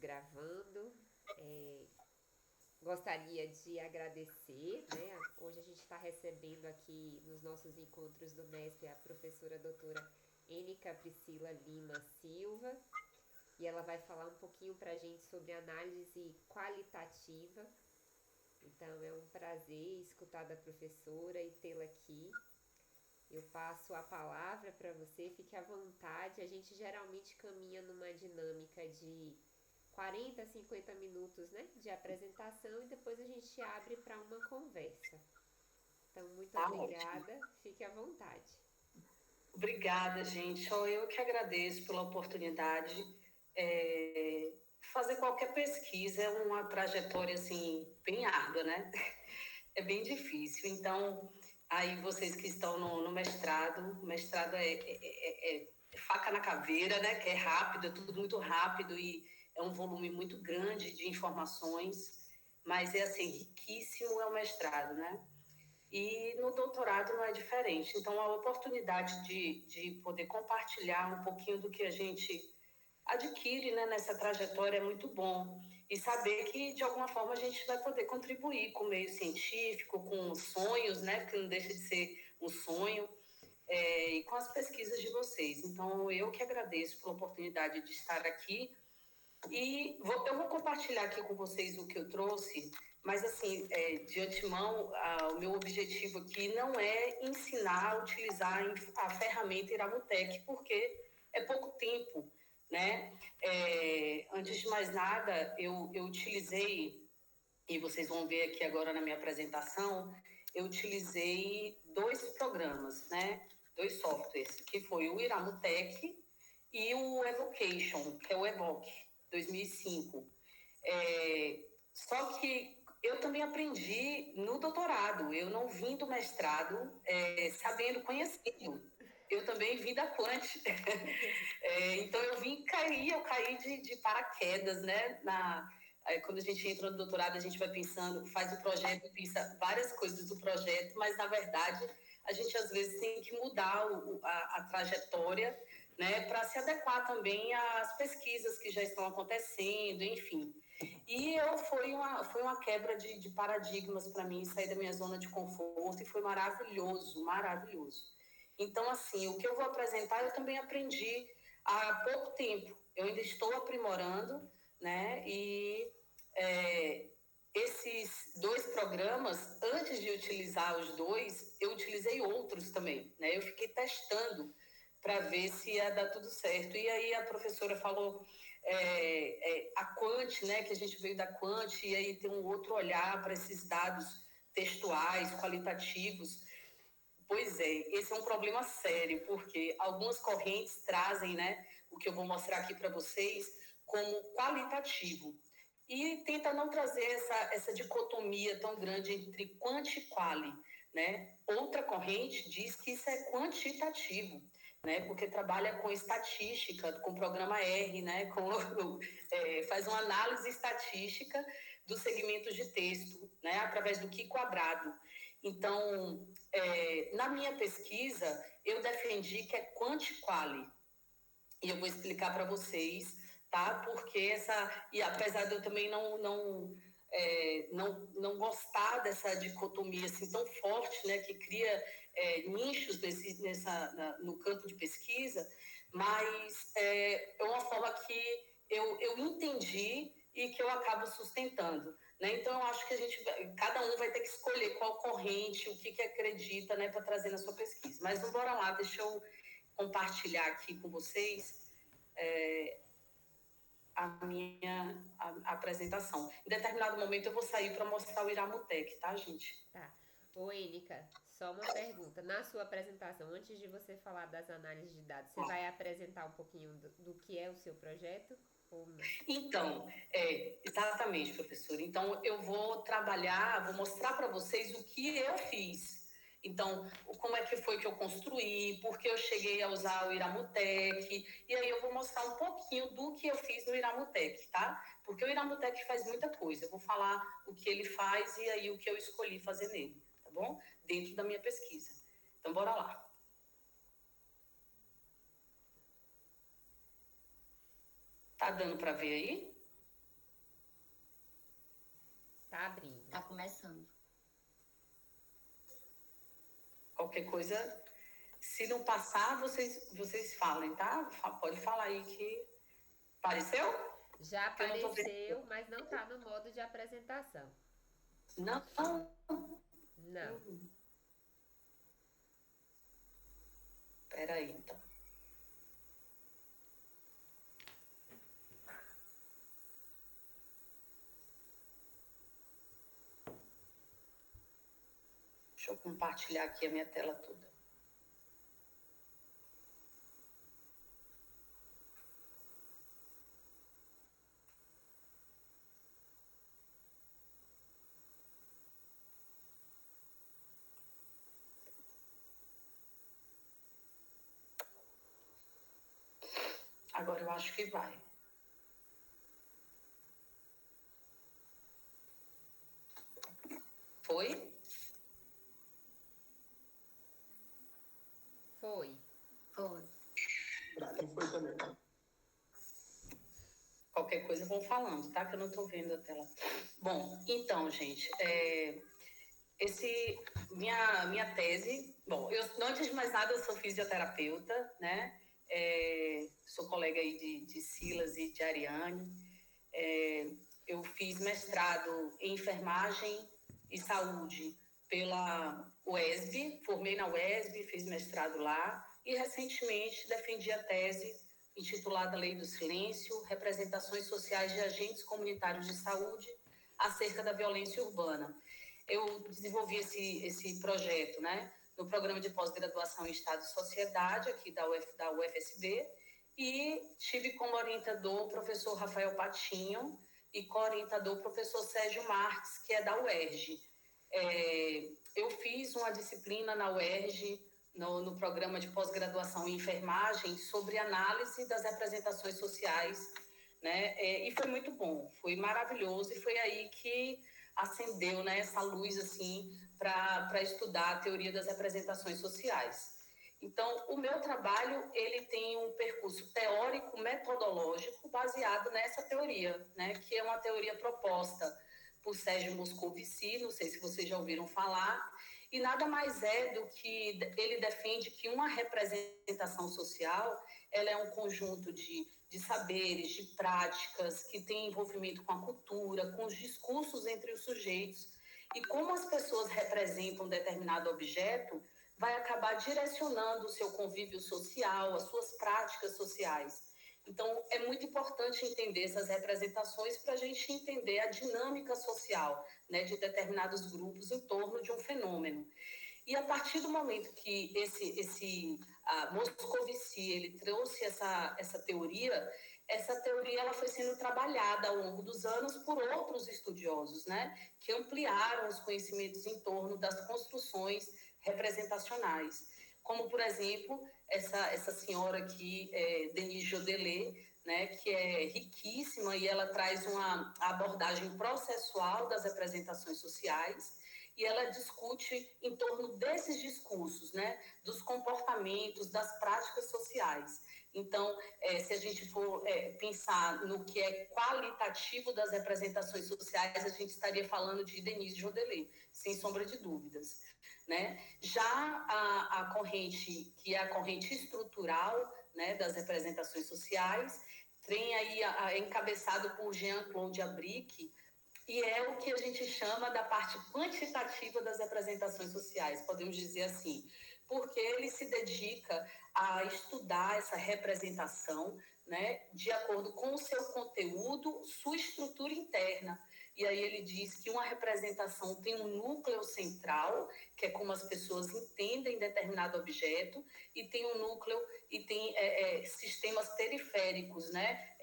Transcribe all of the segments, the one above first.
gravando. Gostaria de agradecer, né? Hoje a gente está recebendo aqui nos nossos encontros do MESP a professora doutora Ênica Priscila Lima Silva, e ela vai falar um pouquinho para a gente sobre análise qualitativa. Então é um prazer escutar da professora e tê-la aqui. Eu passo a palavra para você, fique à vontade. A gente geralmente caminha numa dinâmica de 40, 50 minutos, né, de apresentação, e depois a gente abre para uma conversa. Então, muito Tá ótimo. obrigada, fique à vontade. Obrigada, gente. Eu que agradeço pela oportunidade. Fazer qualquer pesquisa é uma trajetória, assim, bem árdua, né? É bem difícil. Então, aí vocês que estão no mestrado, o mestrado é faca na caveira, né? Que é rápido, é tudo muito rápido e é um volume muito grande de informações, mas é, assim, riquíssimo é o mestrado, né? E no doutorado não é diferente. Então, a oportunidade de poder compartilhar um pouquinho do que a gente adquire, né, nessa trajetória é muito bom. E saber que, de alguma forma, a gente vai poder contribuir com o meio científico, com sonhos, né, que não deixa de ser um sonho, e com as pesquisas de vocês. Então, eu que agradeço pela oportunidade de estar aqui e eu vou compartilhar aqui com vocês o que eu trouxe, mas assim, de antemão, o meu objetivo aqui não é ensinar a utilizar a ferramenta Iramutec, porque é pouco tempo, né? Antes de mais nada, eu utilizei, e vocês vão ver aqui agora na minha apresentação, eu utilizei dois programas, né? Dois softwares, que foi o Iramutec e o Evocation, que é o Evoque 2005. Só que eu também aprendi no doutorado, eu não vim do mestrado sabendo, conhecendo. Eu também vim da Quant. Então eu caí de paraquedas, né? Quando a gente entra no doutorado, a gente vai pensando, faz o projeto, pensa várias coisas do projeto, mas na verdade a gente às vezes tem que mudar a trajetória, né, para se adequar também às pesquisas que já estão acontecendo, enfim. E foi uma quebra de paradigmas para mim, sair da minha zona de conforto, e foi maravilhoso, maravilhoso. Então, assim, o que eu vou apresentar eu também aprendi há pouco tempo. Eu ainda estou aprimorando, né? E esses dois programas, antes de utilizar os dois, eu utilizei outros também, né? Eu fiquei testando para ver se ia dar tudo certo. E aí a professora falou a Quant, né? Que a gente veio da Quant, e aí tem um outro olhar para esses dados textuais, qualitativos. Pois é, esse é um problema sério, porque algumas correntes trazem, né, o que eu vou mostrar aqui para vocês, como qualitativo. E tenta não trazer essa dicotomia tão grande entre quant e quali, né? Outra corrente diz que isso é quantitativo, né? Porque trabalha com estatística, com programa R, né? Faz uma análise estatística dos segmentos de texto, né? Através do Q quadrado. Então, na minha pesquisa, eu defendi que é quanti-quali. E eu vou explicar para vocês, tá? Porque e apesar de eu também não gostar dessa dicotomia assim tão forte, né, que cria nichos no campo de pesquisa, mas é uma forma que eu entendi e que eu acabo sustentando, né? Então eu acho que cada um vai ter que escolher qual corrente, o que acredita, né, para trazer na sua pesquisa. Mas vamos bora lá, deixa eu compartilhar aqui com vocês a minha apresentação. Em determinado momento eu vou sair para mostrar o Iramutec, tá, gente? Tá. Ô, Ênica, só uma pergunta. Na sua apresentação, antes de você falar das análises de dados, você vai apresentar um pouquinho do que é o seu projeto ou não? Então, exatamente, professora. Então, eu vou vou mostrar para vocês o que eu fiz. Então, como é que foi que eu construí, por que eu cheguei a usar o Iramutec, e aí eu vou mostrar um pouquinho do que eu fiz no Iramutec, tá? Porque o Iramutec faz muita coisa. Eu vou falar o que ele faz e aí o que eu escolhi fazer nele, tá bom? Dentro da minha pesquisa. Então, bora lá. Tá dando para ver aí? Tá abrindo. Tá começando. Qualquer coisa, se não passar, vocês falem, tá? Pode falar aí que apareceu? Já Que eu não tô vendo. apareceu, mas não tá no modo de apresentação. Não. Não. Peraí, então. Deixa eu compartilhar aqui a minha tela toda. Agora eu acho que vai. Foi? Foi. Foi. Pra mim foi também. Qualquer coisa vão falando, tá? Que eu não tô vendo a tela. Bom, então, gente, minha tese... Bom, antes de mais nada, eu sou fisioterapeuta, né? Sou colega aí de Silas e de Ariane. Eu fiz mestrado em enfermagem e saúde pela UESB, formei na UESB, fiz mestrado lá e recentemente defendi a tese intitulada Lei do Silêncio, Representações Sociais de Agentes Comunitários de Saúde acerca da violência urbana. Eu desenvolvi esse projeto, né, no programa de pós-graduação em Estado e Sociedade, aqui da UFSB, e tive como orientador o professor Rafael Patinho e co-orientador o professor Sérgio Marques, que é da UERJ. Eu fiz uma disciplina na UERJ, no programa de pós-graduação em enfermagem, sobre análise das representações sociais, né? E foi muito bom, foi maravilhoso, e foi aí que acendeu, né, essa luz assim, para estudar a teoria das representações sociais. Então, o meu trabalho, ele tem um percurso teórico metodológico baseado nessa teoria, né, que é uma teoria proposta por Sérgio Moscovici, não sei se vocês já ouviram falar, e nada mais é do que ele defende que uma representação social, ela é um conjunto de saberes, de práticas, que tem envolvimento com a cultura, com os discursos entre os sujeitos, e como as pessoas representam determinado objeto, vai acabar direcionando o seu convívio social, as suas práticas sociais. Então, é muito importante entender essas representações para a gente entender a dinâmica social, né, de determinados grupos em torno de um fenômeno. E a partir do momento que Moscovici ele trouxe essa teoria ela foi sendo trabalhada ao longo dos anos por outros estudiosos, né, que ampliaram os conhecimentos em torno das construções representacionais. Como, por exemplo, essa senhora aqui, Denise Jodelet, né, que é riquíssima e ela traz uma abordagem processual das representações sociais, e ela discute em torno desses discursos, né, dos comportamentos, das práticas sociais. Então, se a gente for pensar no que é qualitativo das representações sociais, a gente estaria falando de Denise Jodelet, sem sombra de dúvidas, né? Já a corrente, que é a corrente estrutural, né, das representações sociais, tem aí encabeçado por Jean-Claude Abric, e é o que a gente chama da parte quantitativa das representações sociais, podemos dizer assim, porque ele se dedica a estudar essa representação, né, de acordo com o seu conteúdo, sua estrutura interna. E aí ele diz que uma representação tem um núcleo central, que é como as pessoas entendem determinado objeto, e tem um núcleo e tem sistemas periféricos, né?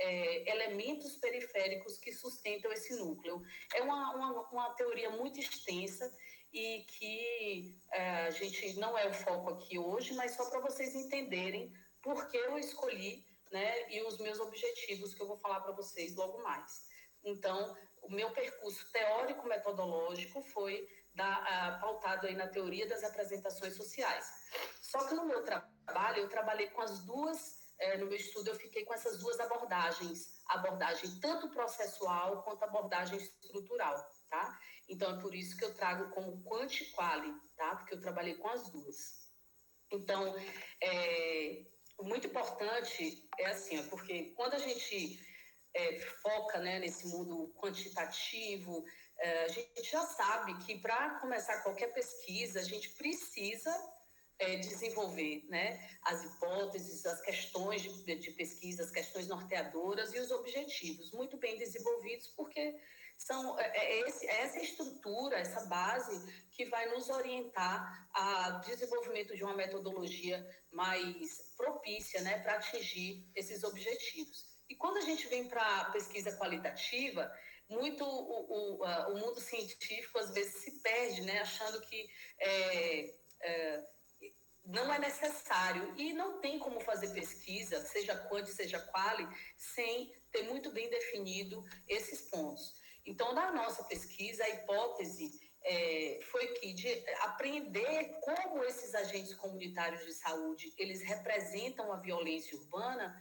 Elementos periféricos que sustentam esse núcleo. É uma teoria muito extensa e que a gente não é o foco aqui hoje, mas só para vocês entenderem por que eu escolhi, né, e os meus objetivos que eu vou falar para vocês logo mais. Então, o meu percurso teórico-metodológico foi pautado aí na teoria das representações sociais. Só que no meu trabalho, eu trabalhei com as duas, no meu estudo eu fiquei com essas duas abordagens, abordagem tanto processual quanto abordagem estrutural, tá? Então, é por isso que eu trago como quanti-quali, tá? Porque eu trabalhei com as duas. Então, muito importante é assim, porque quando a gente foca, né, nesse mundo quantitativo, a gente já sabe que para começar qualquer pesquisa, a gente precisa desenvolver, né, as hipóteses, as questões de pesquisa, as questões norteadoras e os objetivos muito bem desenvolvidos, porque essa estrutura, essa base que vai nos orientar ao desenvolvimento de uma metodologia mais propícia, né, para atingir esses objetivos. E quando a gente vem para a pesquisa qualitativa, muito o mundo científico às vezes se perde, né, achando que não é necessário e não tem como fazer pesquisa, seja quanti, seja quali, sem ter muito bem definido esses pontos. Então, na nossa pesquisa, a hipótese foi que de aprender como esses agentes comunitários de saúde, eles representam a violência urbana,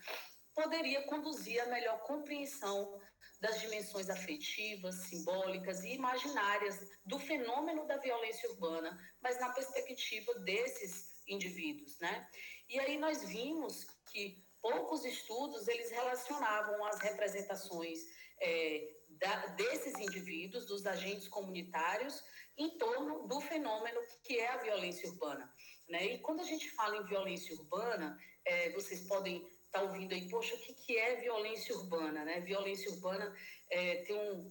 poderia conduzir a melhor compreensão das dimensões afetivas, simbólicas e imaginárias do fenômeno da violência urbana, mas na perspectiva desses indivíduos, né? E aí nós vimos que poucos estudos eles relacionavam as representações desses indivíduos, dos agentes comunitários, em torno do fenômeno que é a violência urbana, né? E quando a gente fala em violência urbana, vocês podem estar ouvindo aí, poxa, o que é violência urbana, né? Violência urbana tem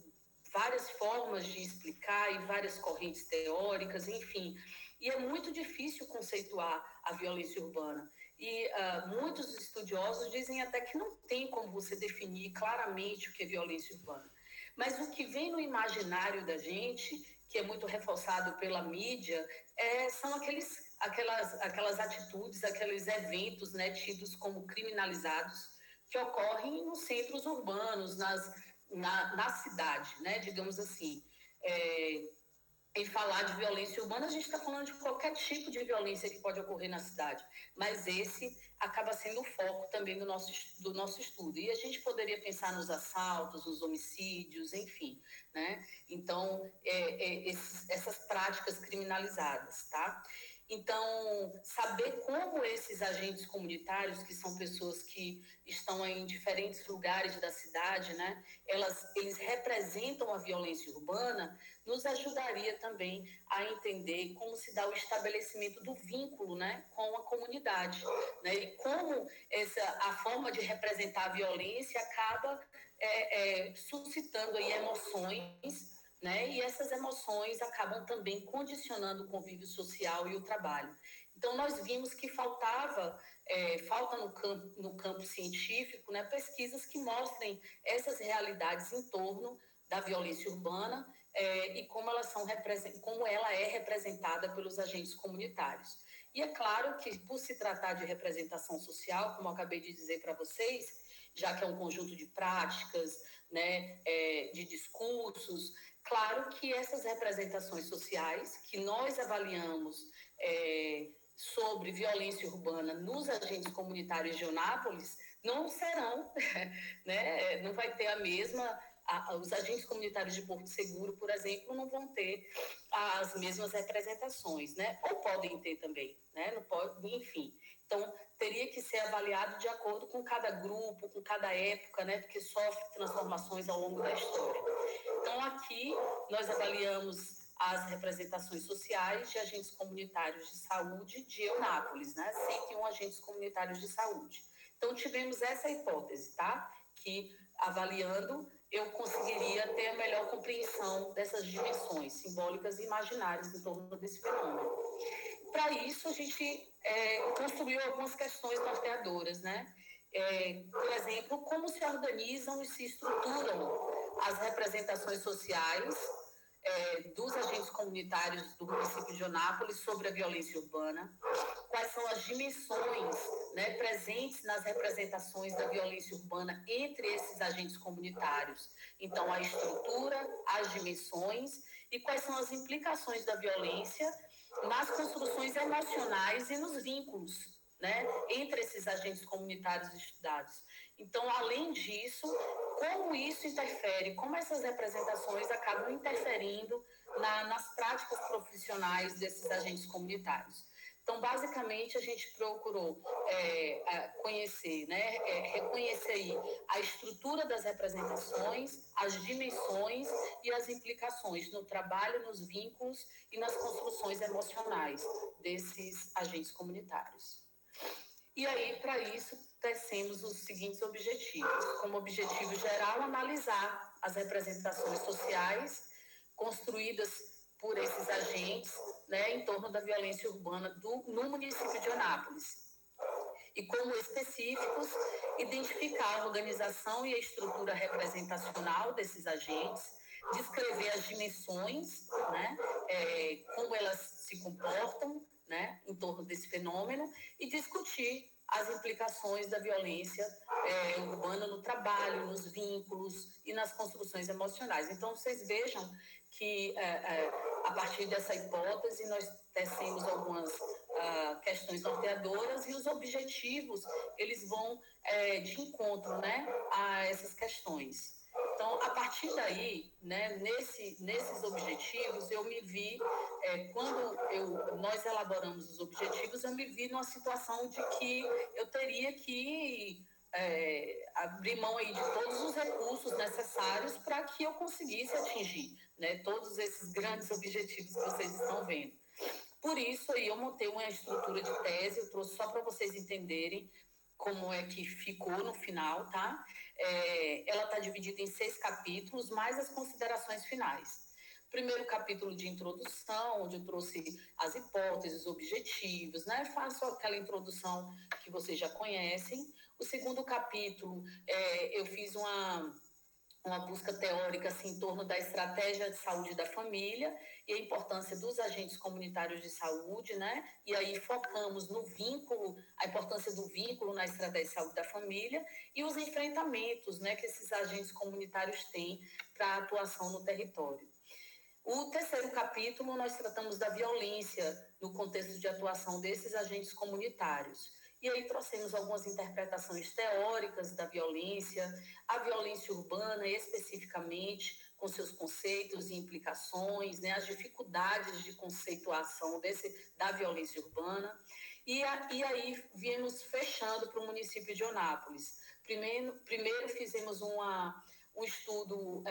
várias formas de explicar e várias correntes teóricas, enfim. E é muito difícil conceituar a violência urbana. E muitos estudiosos dizem até que não tem como você definir claramente o que é violência urbana. Mas o que vem no imaginário da gente, que é muito reforçado pela mídia, são aquelas atitudes, aqueles eventos, né, tidos como criminalizados, que ocorrem nos centros urbanos, na cidade, né, digamos assim. Em falar de violência urbana, a gente está falando de qualquer tipo de violência que pode ocorrer na cidade, mas esse acaba sendo o foco também do nosso estudo. E a gente poderia pensar nos assaltos, nos homicídios, enfim, né? Então, essas práticas criminalizadas, tá? Então, saber como esses agentes comunitários, que são pessoas que estão em diferentes lugares da cidade, né, eles representam a violência urbana, nos ajudaria também a entender como se dá o estabelecimento do vínculo, né, com a comunidade, né, e como a forma de representar a violência acaba suscitando aí emoções, né, e essas emoções acabam também condicionando o convívio social e o trabalho. Então, nós vimos que falta no campo científico, né, pesquisas que mostrem essas realidades em torno da violência urbana e como ela é representada pelos agentes comunitários. E é claro que, por se tratar de representação social, como eu acabei de dizer para vocês, já que é um conjunto de práticas, né, de discursos, claro que essas representações sociais que nós avaliamos sobre violência urbana nos agentes comunitários de Eunápolis não serão, né, não vai ter a mesma... Os agentes comunitários de Porto Seguro, por exemplo, não vão ter as mesmas representações, né? Ou podem ter também, né? Não pode, enfim. Então, teria que ser avaliado de acordo com cada grupo, com cada época, né? Porque sofre transformações ao longo da história. Então, aqui, nós avaliamos as representações sociais de agentes comunitários de saúde de Eunápolis, né? 101 agentes comunitários de saúde. Então, tivemos essa hipótese, tá? Que, avaliando, eu conseguiria ter a melhor compreensão dessas dimensões simbólicas e imaginárias em torno desse fenômeno. Para isso, a gente construiu algumas questões norteadoras, né? Por exemplo, como se organizam e se estruturam as representações sociais dos agentes comunitários do município de Eunápolis sobre a violência urbana, quais são as dimensões, né, presentes nas representações da violência urbana entre esses agentes comunitários. Então, a estrutura, as dimensões e quais são as implicações da violência nas construções emocionais e nos vínculos, né, entre esses agentes comunitários estudados. Então, além disso, como isso interfere, como essas representações acabam interferindo nas práticas profissionais desses agentes comunitários. Então, basicamente, a gente procurou conhecer, né, reconhecer aí a estrutura das representações, as dimensões e as implicações no trabalho, nos vínculos e nas construções emocionais desses agentes comunitários. E aí, para isso, tecemos os seguintes objetivos. Como objetivo geral, analisar as representações sociais construídas por esses agentes, né, em torno da violência urbana no município de Onápolis. E como específicos, identificar a organização e a estrutura representacional desses agentes, descrever as dimensões, né, como elas se comportam, né, em torno desse fenômeno e discutir as implicações da violência urbana no trabalho, nos vínculos e nas construções emocionais. Então, vocês vejam que, a partir dessa hipótese, nós tecemos algumas questões norteadoras e os objetivos, eles vão de encontro, né, a essas questões. Então, a partir daí, né, nesses objetivos, eu me vi, quando nós elaboramos os objetivos, eu me vi numa situação de que eu teria que abrir mão aí de todos os recursos necessários para que eu conseguisse atingir, né, todos esses grandes objetivos que vocês estão vendo. Por isso, aí eu montei uma estrutura de tese, eu trouxe só para vocês entenderem como é que ficou no final, tá? Ela está dividida em 6 capítulos, mais as considerações finais. Primeiro capítulo de introdução, onde eu trouxe as hipóteses, objetivos, né? Faço aquela introdução que vocês já conhecem. O segundo capítulo, eu fiz uma busca teórica assim, em torno da estratégia de saúde da família e a importância dos agentes comunitários de saúde, né? E aí focamos no vínculo, a importância do vínculo na estratégia de saúde da família e os enfrentamentos, né, que esses agentes comunitários têm para a atuação no território. O terceiro capítulo, nós tratamos da violência no contexto de atuação desses agentes comunitários. E aí trouxemos algumas interpretações teóricas da violência, a violência urbana especificamente, com seus conceitos e implicações, né, as dificuldades de conceituação da violência urbana. E aí viemos fechando para o município de Onápolis. Primeiro fizemos um estudo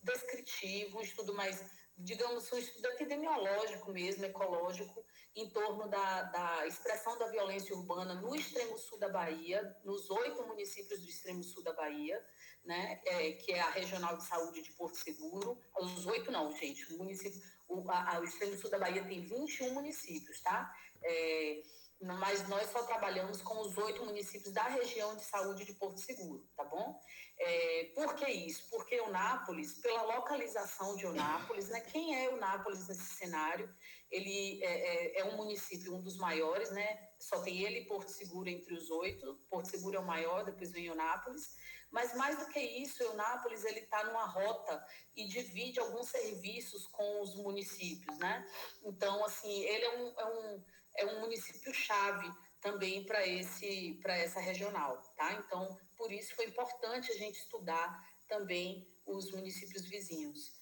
descritivo, um estudo mais, digamos, um estudo epidemiológico mesmo, ecológico, em torno da expressão da violência urbana no extremo sul da Bahia, nos 8 municípios do extremo sul da Bahia, né, que é a Regional de Saúde de Porto Seguro. Os 8 não, gente, o extremo sul da Bahia tem 21 municípios, tá? Mas nós só trabalhamos com os 8 municípios da região de saúde de Porto Seguro, tá bom? Por que isso? Porque Onápolis, pela localização de Onápolis, né? Quem é Onápolis nesse cenário? Ele é um município, um dos maiores, né? Só tem ele e Porto Seguro entre os 8. Porto Seguro é o maior, depois vem Onápolis. Mas mais do que isso, Onápolis ele está numa rota e divide alguns serviços com os municípios, né? Então, assim, ele é um município-chave também para essa regional, tá? Então, por isso foi importante a gente estudar também os municípios vizinhos.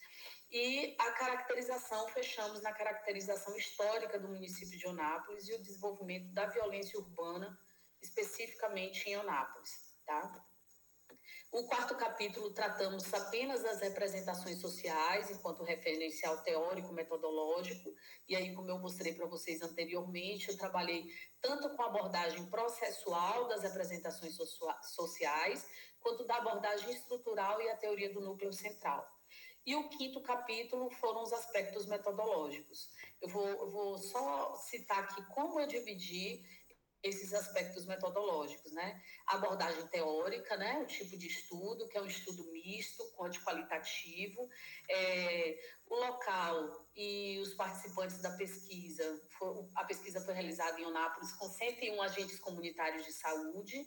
E a caracterização, fechamos na caracterização histórica do município de Onápolis e o desenvolvimento da violência urbana, especificamente em Onápolis, tá? O quarto capítulo tratamos apenas das representações sociais, enquanto referencial teórico, metodológico, e aí, como eu mostrei para vocês anteriormente, eu trabalhei tanto com a abordagem processual das representações sociais, quanto da abordagem estrutural e a teoria do núcleo central. E o quinto capítulo foram os aspectos metodológicos. Eu vou só citar aqui como eu dividi esses aspectos metodológicos, né? A abordagem teórica, né? O tipo de estudo, que é um estudo misto, quantitativo, o local e os participantes da pesquisa. A pesquisa foi realizada em Onápolis com 101 agentes comunitários de saúde.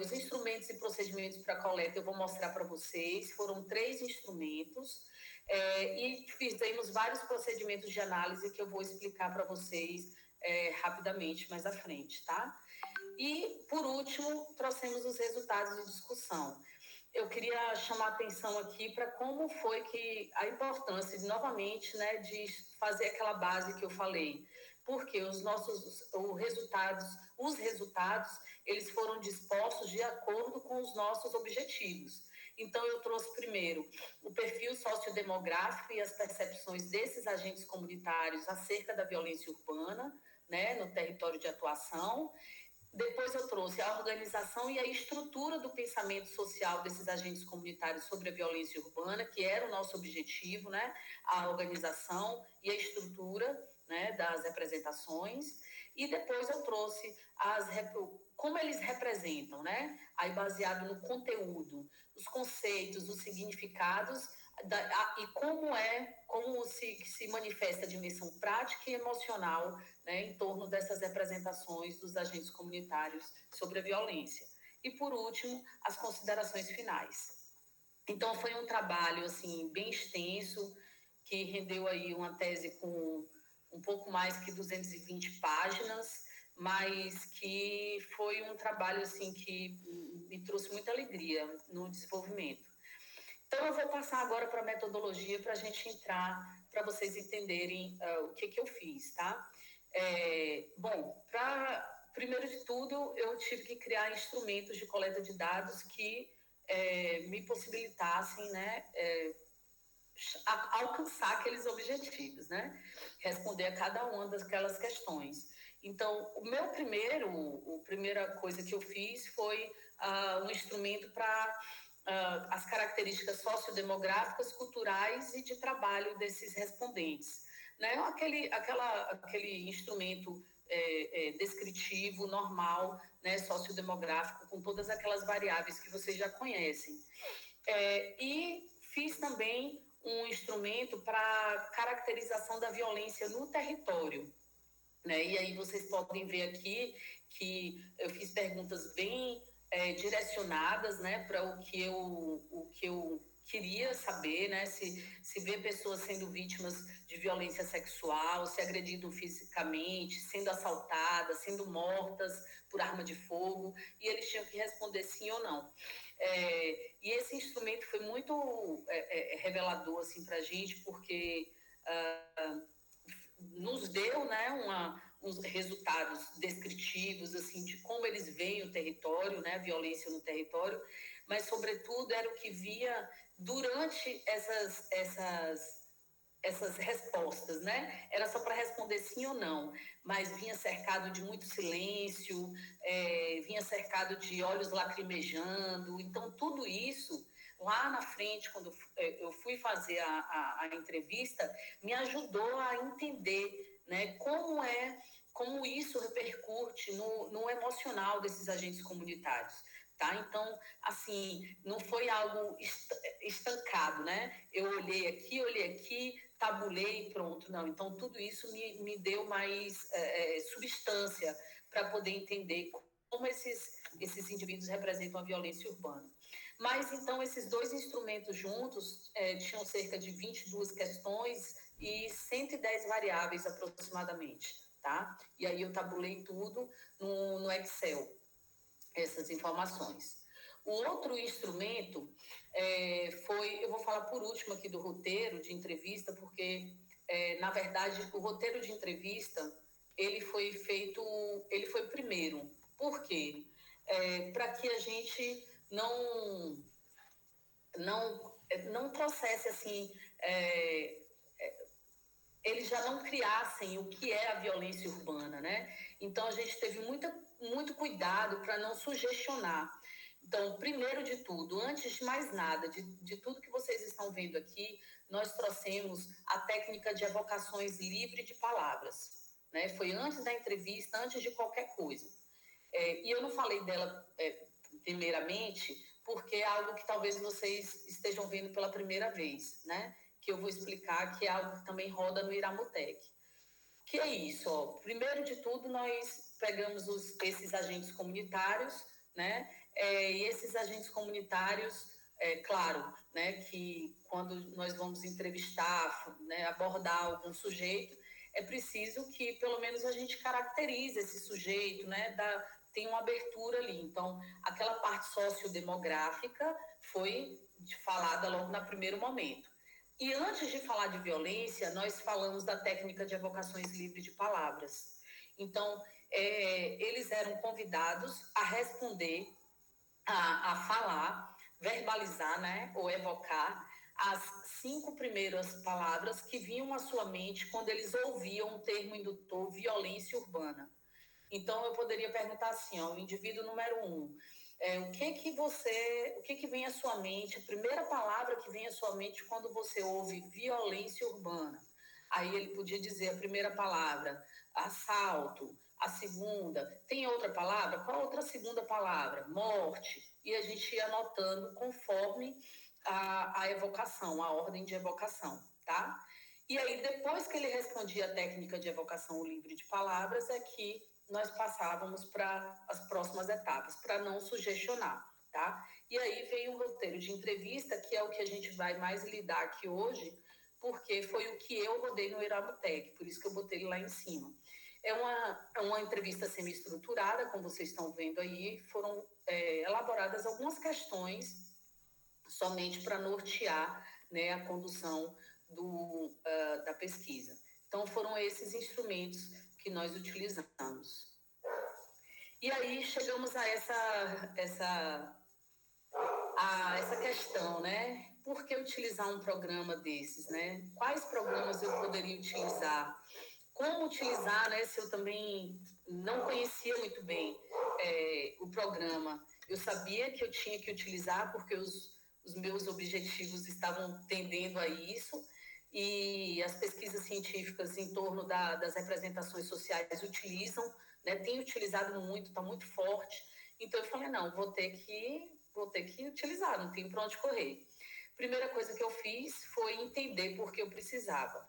Os instrumentos e procedimentos para coleta eu vou mostrar para vocês. Foram 3 instrumentos. E fizemos vários procedimentos de análise que eu vou explicar para vocês rapidamente mais à frente, tá? E, por último, trouxemos os resultados de discussão. Eu queria chamar a atenção aqui para como foi que a importância, novamente, né, de fazer aquela base que eu falei, porque os resultados, eles foram dispostos de acordo com os nossos objetivos. Então, eu trouxe primeiro o perfil sociodemográfico e as percepções desses agentes comunitários acerca da violência urbana, né, no território de atuação. Depois eu trouxe a organização e a estrutura do pensamento social desses agentes comunitários sobre a violência urbana, que era o nosso objetivo, né? A organização e a estrutura, né, das representações. E depois eu trouxe como eles representam, né? Aí baseado no conteúdo, os conceitos, os significados e como se manifesta a dimensão prática e emocional, né, em torno dessas representações dos agentes comunitários sobre a violência. E, por último, as considerações finais. Então, foi um trabalho assim, bem extenso, que rendeu aí uma tese com um pouco mais que 220 páginas, mas que foi um trabalho assim, que me trouxe muita alegria no desenvolvimento. Então, eu vou passar agora para a metodologia para a gente entrar, para vocês entenderem o que eu fiz, tá? Primeiro de tudo, eu tive que criar instrumentos de coleta de dados que me possibilitassem, né, alcançar aqueles objetivos, né? Responder a cada uma daquelas questões. Então, a primeira coisa que eu fiz foi um instrumento para as características sociodemográficas, culturais e de trabalho desses respondentes. Né? Aquele instrumento descritivo, normal, né, sociodemográfico, com todas aquelas variáveis que vocês já conhecem. E fiz também um instrumento para caracterização da violência no território. Né? E aí vocês podem ver aqui que eu fiz perguntas bem direcionadas, né, para o que eu queria saber, né, se ver pessoas sendo vítimas de violência sexual, se agredidas fisicamente, sendo assaltadas, sendo mortas por arma de fogo, e eles tinham que responder sim ou não. E esse instrumento foi muito revelador assim, para a gente, porque nos deu, né, uns resultados descritivos assim, de como eles veem o território, né, a violência no território, mas, sobretudo, era o que via durante essas respostas, né? Era só para responder sim ou não, mas vinha cercado de muito silêncio, vinha cercado de olhos lacrimejando. Então, tudo isso, lá na frente, quando eu fui fazer a entrevista, me ajudou a entender, né, como isso repercute no emocional desses agentes comunitários. Tá? Então, assim, não foi algo estancado, né? Eu olhei aqui, tabulei e pronto. Não, então tudo isso me deu mais substância para poder entender como esses indivíduos representam a violência urbana. Mas, então, esses dois instrumentos juntos tinham cerca de 22 questões e 110 variáveis aproximadamente, tá? E aí eu tabulei tudo no Excel, essas informações. O outro instrumento eu vou falar por último aqui do roteiro de entrevista, porque, na verdade, o roteiro de entrevista, ele foi o primeiro. Por quê? Para que a gente não trouxesse, assim, eles já não criassem o que é a violência urbana, né? Então, a gente teve muito cuidado para não sugestionar. Então, primeiro de tudo, antes de mais nada, de tudo que vocês estão vendo aqui, nós trouxemos a técnica de evocações livre de palavras, né? Foi antes da entrevista, antes de qualquer coisa. E eu não falei dela primeiramente, porque é algo que talvez vocês estejam vendo pela primeira vez, né? Que eu vou explicar, que é algo que também roda no Iramutec. Que é isso, ó. Primeiro de tudo, nós pegamos esses agentes comunitários, né? E esses agentes comunitários, claro, né, que quando nós vamos entrevistar, né, abordar algum sujeito, é preciso que pelo menos a gente caracterize esse sujeito, né, tem uma abertura ali. Então, aquela parte sociodemográfica foi falada logo no primeiro momento. E antes de falar de violência, nós falamos da técnica de evocações livres de palavras. Então, eles eram convidados a responder, a falar, verbalizar, né, ou evocar as 5 primeiras palavras que vinham à sua mente quando eles ouviam o termo indutor violência urbana. Então, eu poderia perguntar assim, ó, o indivíduo número 1, o que vem à sua mente, a primeira palavra que vem à sua mente quando você ouve violência urbana? Aí ele podia dizer a primeira palavra, assalto, a segunda, tem outra palavra? Qual a outra segunda palavra? Morte. E a gente ia anotando conforme a evocação, a ordem de evocação, tá? E aí, depois que ele respondia a técnica de evocação livre de palavras, é que nós passávamos para as próximas etapas, para não sugestionar, tá? E aí veio o roteiro de entrevista, que é o que a gente vai mais lidar aqui hoje, porque foi o que eu rodei no Iramutec, por isso que eu botei ele lá em cima. É uma entrevista semi-estruturada, como vocês estão vendo aí, foram elaboradas algumas questões somente para nortear, né, a condução da pesquisa. Então, foram esses instrumentos que nós utilizamos. E aí chegamos a essa questão, né? Por que utilizar um programa desses, né? Quais programas eu poderia utilizar? Como utilizar, né? Se eu também não conhecia muito bem o programa, eu sabia que eu tinha que utilizar porque os meus objetivos estavam tendendo a isso, e as pesquisas científicas em torno das representações sociais utilizam, né? Tem utilizado muito, está muito forte. Então eu falei, não, vou ter que utilizar, não tem para onde correr. Primeira coisa que eu fiz foi entender por que eu precisava.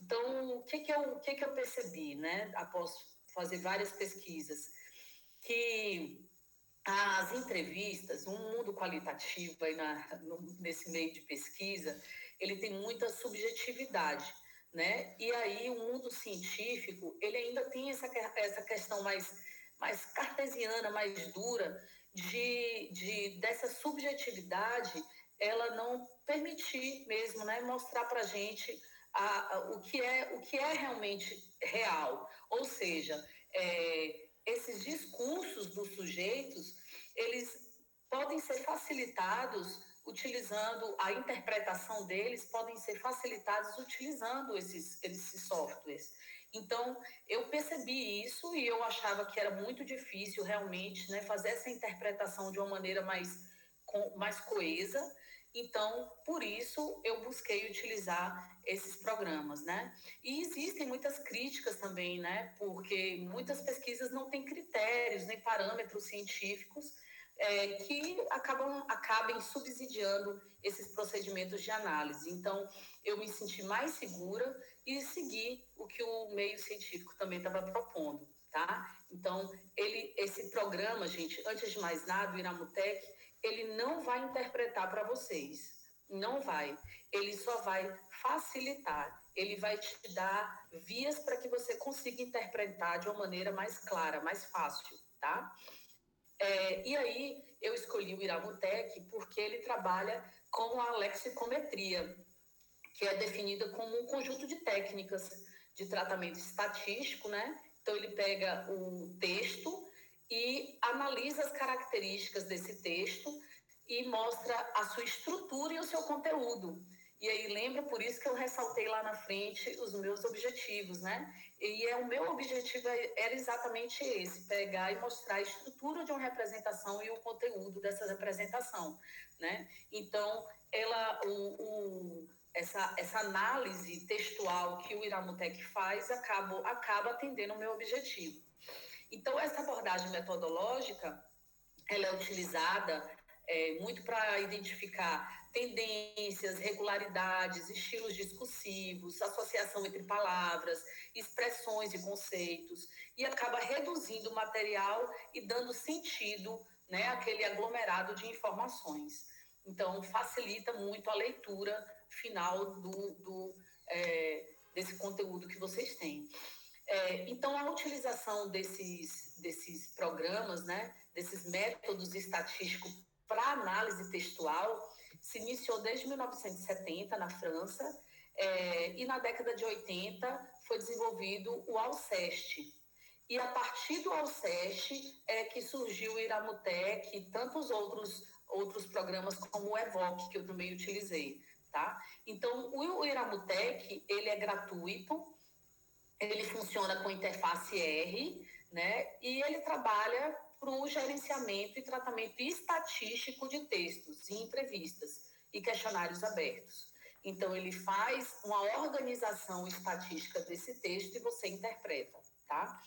Então, o que eu percebi, né, após fazer várias pesquisas? Que as entrevistas, um mundo qualitativo aí nesse meio de pesquisa, ele tem muita subjetividade, né? E aí o mundo científico, ele ainda tem essa questão mais cartesiana, mais dura, dessa subjetividade, ela não permitir mesmo, né, mostrar para a gente o que é realmente real. Ou seja, esses discursos dos sujeitos, eles podem ser facilitados utilizando, a interpretação deles podem ser facilitados utilizando esses softwares. Então, eu percebi isso e eu achava que era muito difícil realmente, né, fazer essa interpretação de uma maneira mais coesa. Então, por isso, eu busquei utilizar esses programas, né? E existem muitas críticas também, né? Porque muitas pesquisas não têm critérios nem parâmetros científicos que acabem subsidiando esses procedimentos de análise. Então, eu me senti mais segura e segui o que o meio científico também estava propondo, tá? Então, esse programa, gente, antes de mais nada, o Iramutec, ele não vai interpretar para vocês, não vai. Ele só vai facilitar, ele vai te dar vias para que você consiga interpretar de uma maneira mais clara, mais fácil, tá? E aí eu escolhi o Iramutec porque ele trabalha com a lexicometria, que é definida como um conjunto de técnicas de tratamento estatístico, né? Então ele pega o texto e analisa as características desse texto e mostra a sua estrutura e o seu conteúdo. E aí lembra, por isso que eu ressaltei lá na frente os meus objetivos, né? E o meu objetivo era exatamente esse, pegar e mostrar a estrutura de uma representação e o conteúdo dessa representação, né? Então, essa análise textual que o Iramutec faz acaba atendendo o meu objetivo. Então, essa abordagem metodológica, ela é utilizada muito para identificar tendências, regularidades, estilos discursivos, associação entre palavras, expressões e conceitos, e acaba reduzindo o material e dando sentido, né, àquele aglomerado de informações. Então, facilita muito a leitura final desse conteúdo que vocês têm. Então, a utilização desses programas, né, desses métodos estatísticos para análise textual, se iniciou desde 1970 na França, e na década de 80 foi desenvolvido o Alceste. E a partir do Alceste é que surgiu o Iramutec e tantos outros programas como o Evoque, que eu também utilizei, tá? Então, o Iramutec, ele é gratuito, ele funciona com interface R, né? E ele trabalha para o gerenciamento e tratamento estatístico de textos e entrevistas e questionários abertos. Então, ele faz uma organização estatística desse texto e você interpreta, tá?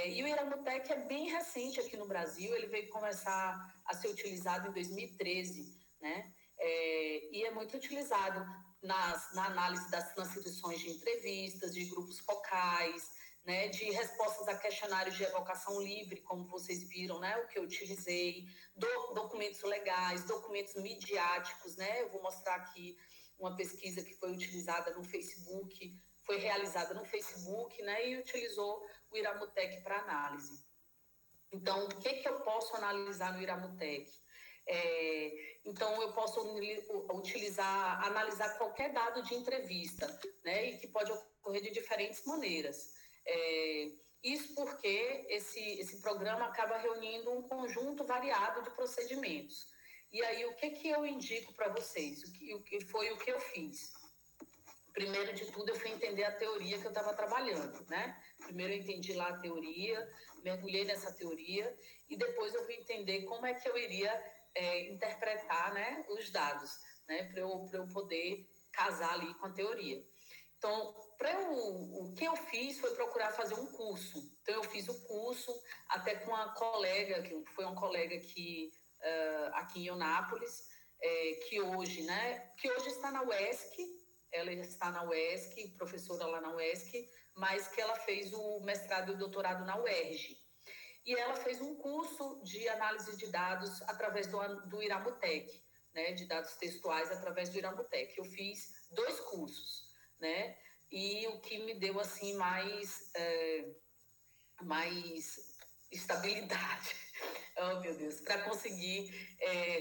E o Iramutec é bem recente aqui no Brasil, ele veio começar a ser utilizado em 2013, né? E é muito utilizado na análise das transcrições de entrevistas, de grupos focais, né, de respostas a questionários de evocação livre, como vocês viram, né, o que eu utilizei, documentos legais, documentos midiáticos, né, eu vou mostrar aqui uma pesquisa que foi utilizada no Facebook, foi realizada no Facebook, né, e utilizou o Iramutec para análise. Então, o que eu posso analisar no Iramutec? Então, eu posso analisar qualquer dado de entrevista, né, e que pode ocorrer de diferentes maneiras. Isso porque esse programa acaba reunindo um conjunto variado de procedimentos. E aí, o que eu indico para vocês? O que foi o que eu fiz? Primeiro de tudo, eu fui entender a teoria que eu estava trabalhando, né? Primeiro eu entendi lá a teoria, mergulhei nessa teoria, e depois eu fui entender como é que eu iria interpretar, né, os dados, né, para eu poder casar ali com a teoria. Então, o que eu fiz foi procurar fazer um curso. Então, eu fiz o curso até com uma colega, que foi uma colega aqui em Eunápolis, que hoje está na UESC. Ela está na UESC, professora lá na UESC, mas que ela fez o mestrado e o doutorado na UERJ. E ela fez um curso de análise de dados através do Iramutec, né, de dados textuais através do Iramutec. Eu fiz 2 cursos, né, e o que me deu assim mais estabilidade, oh meu Deus, para conseguir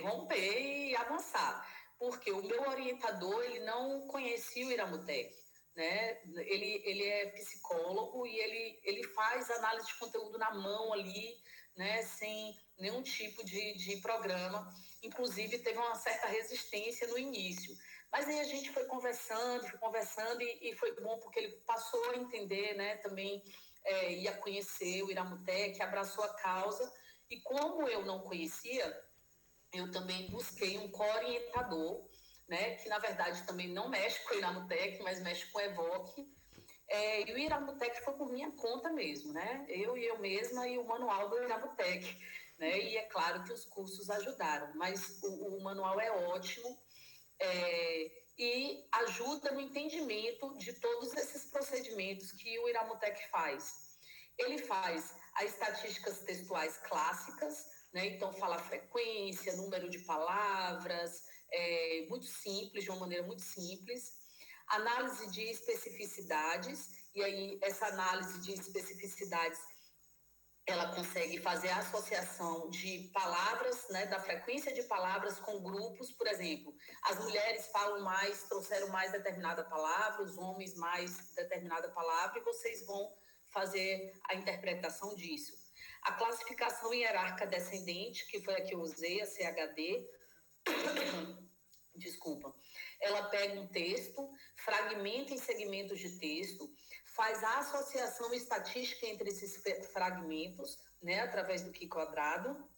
romper e avançar. Porque o meu orientador, ele não conhecia o Iramutec, né? Ele é psicólogo e ele faz análise de conteúdo na mão ali, né? Sem nenhum tipo de programa. Inclusive, teve uma certa resistência no início. Mas aí a gente foi conversando e foi bom porque ele passou a entender, né? Também ia conhecer o Iramutec, abraçou a causa. E como eu não conhecia, eu também busquei um co-orientador, né, que na verdade também não mexe com o Iramutec, mas mexe com o Evoque. E o Iramutec foi por minha conta mesmo, né? Eu mesma e o manual do Iramutec, né? E é claro que os cursos ajudaram, mas o manual é ótimo e ajuda no entendimento de todos esses procedimentos que o Iramutec faz. Ele faz as estatísticas textuais clássicas, né? Então, fala frequência, número de palavras, muito simples, de uma maneira muito simples. Análise de especificidades, e aí essa análise de especificidades, ela consegue fazer a associação de palavras, né, da frequência de palavras com grupos, por exemplo, as mulheres falam mais, trouxeram mais determinada palavra, os homens mais determinada palavra, e vocês vão fazer a interpretação disso. A classificação hierárquica descendente, que foi a que eu usei, a CHD, desculpa, ela pega um texto, fragmenta em segmentos de texto, faz a associação estatística entre esses fragmentos, né, através do Q quadrado,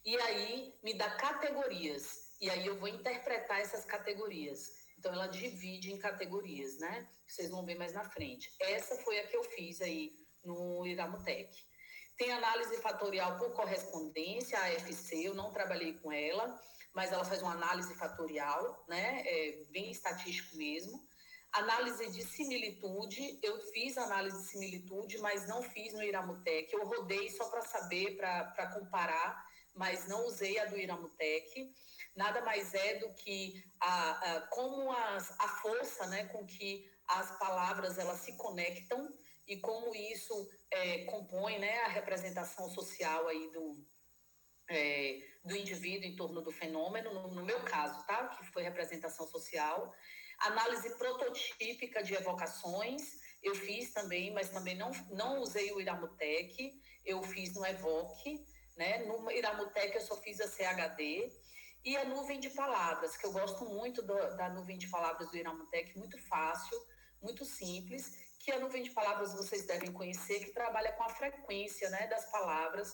e aí me dá categorias, e aí eu vou interpretar essas categorias. Então, ela divide em categorias, né? Vocês vão ver mais na frente. Essa foi a que eu fiz aí no Iramutec. Tem análise fatorial por correspondência, a AFC, eu não trabalhei com ela, mas ela faz uma análise fatorial, né? Bem estatístico mesmo. Análise de similitude, eu fiz análise de similitude, mas não fiz no Iramutec. Eu rodei só para saber, para comparar, mas não usei a do Iramutec. Nada mais é do que como a força, né, com que as palavras elas se conectam e como isso compõe, né, a representação social aí do indivíduo em torno do fenômeno, no meu caso, tá? Que foi representação social. Análise prototípica de evocações, eu fiz também, mas também não usei o Iramutec, eu fiz no Evoque, né? No Iramutec eu só fiz a CHD, e a nuvem de palavras, que eu gosto muito da nuvem de palavras do Iramutec, muito fácil, muito simples, que a nuvem de palavras vocês devem conhecer, que trabalha com a frequência, né, das palavras,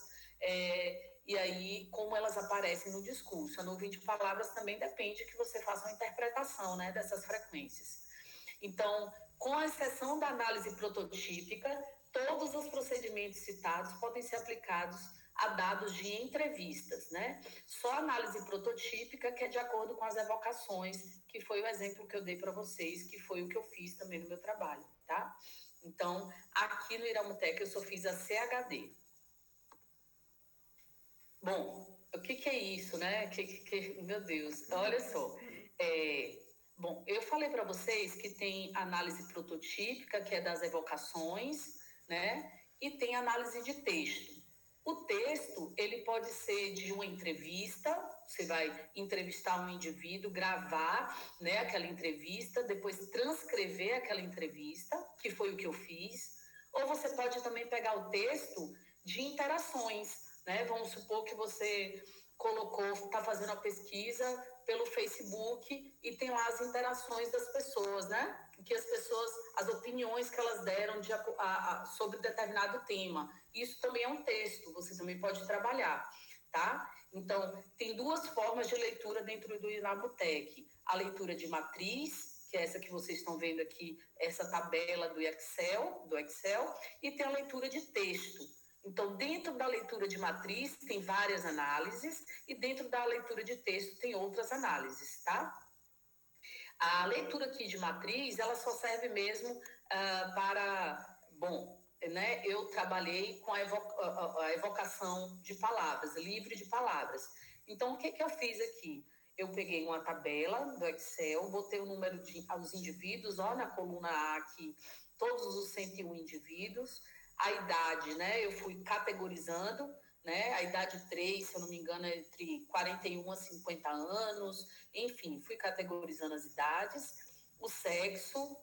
e aí como elas aparecem no discurso. A nuvem de palavras também depende que você faça uma interpretação, né, dessas frequências. Então, com exceção da análise prototípica, todos os procedimentos citados podem ser aplicados a dados de entrevistas, né? Só a análise prototípica que é de acordo com as evocações, que foi o exemplo que eu dei para vocês, que foi o que eu fiz também no meu trabalho, tá? Então, aqui no Iramutec eu só fiz a CHD. Bom, o que é isso, né? Meu Deus, olha só. Bom, eu falei para vocês que tem análise prototípica, que é das evocações, né? E tem análise de texto. O texto, ele pode ser de uma entrevista, você vai entrevistar um indivíduo, gravar, né, aquela entrevista, depois transcrever aquela entrevista, que foi o que eu fiz. Ou você pode também pegar o texto de interações, né? Vamos supor que você está fazendo a pesquisa pelo Facebook e tem lá as interações das pessoas, né? Que as pessoas, as opiniões que elas deram sobre determinado tema. Isso também é um texto, você também pode trabalhar, tá? Então, tem duas formas de leitura dentro do Iramutec. A leitura de matriz, que é essa que vocês estão vendo aqui, essa tabela do Excel, e tem a leitura de texto. Então, dentro da leitura de matriz, tem várias análises, e dentro da leitura de texto tem outras análises, tá? A leitura aqui de matriz, ela só serve mesmo para... Bom, né, eu trabalhei com a evocação de palavras, livre de palavras. Então, o que eu fiz aqui? Eu peguei uma tabela do Excel, botei o número dos indivíduos, ó, na coluna A aqui, todos os 101 indivíduos, a idade, né, eu fui categorizando, né, a idade 3, se eu não me engano, é entre 41 a 50 anos, enfim, fui categorizando as idades, o sexo,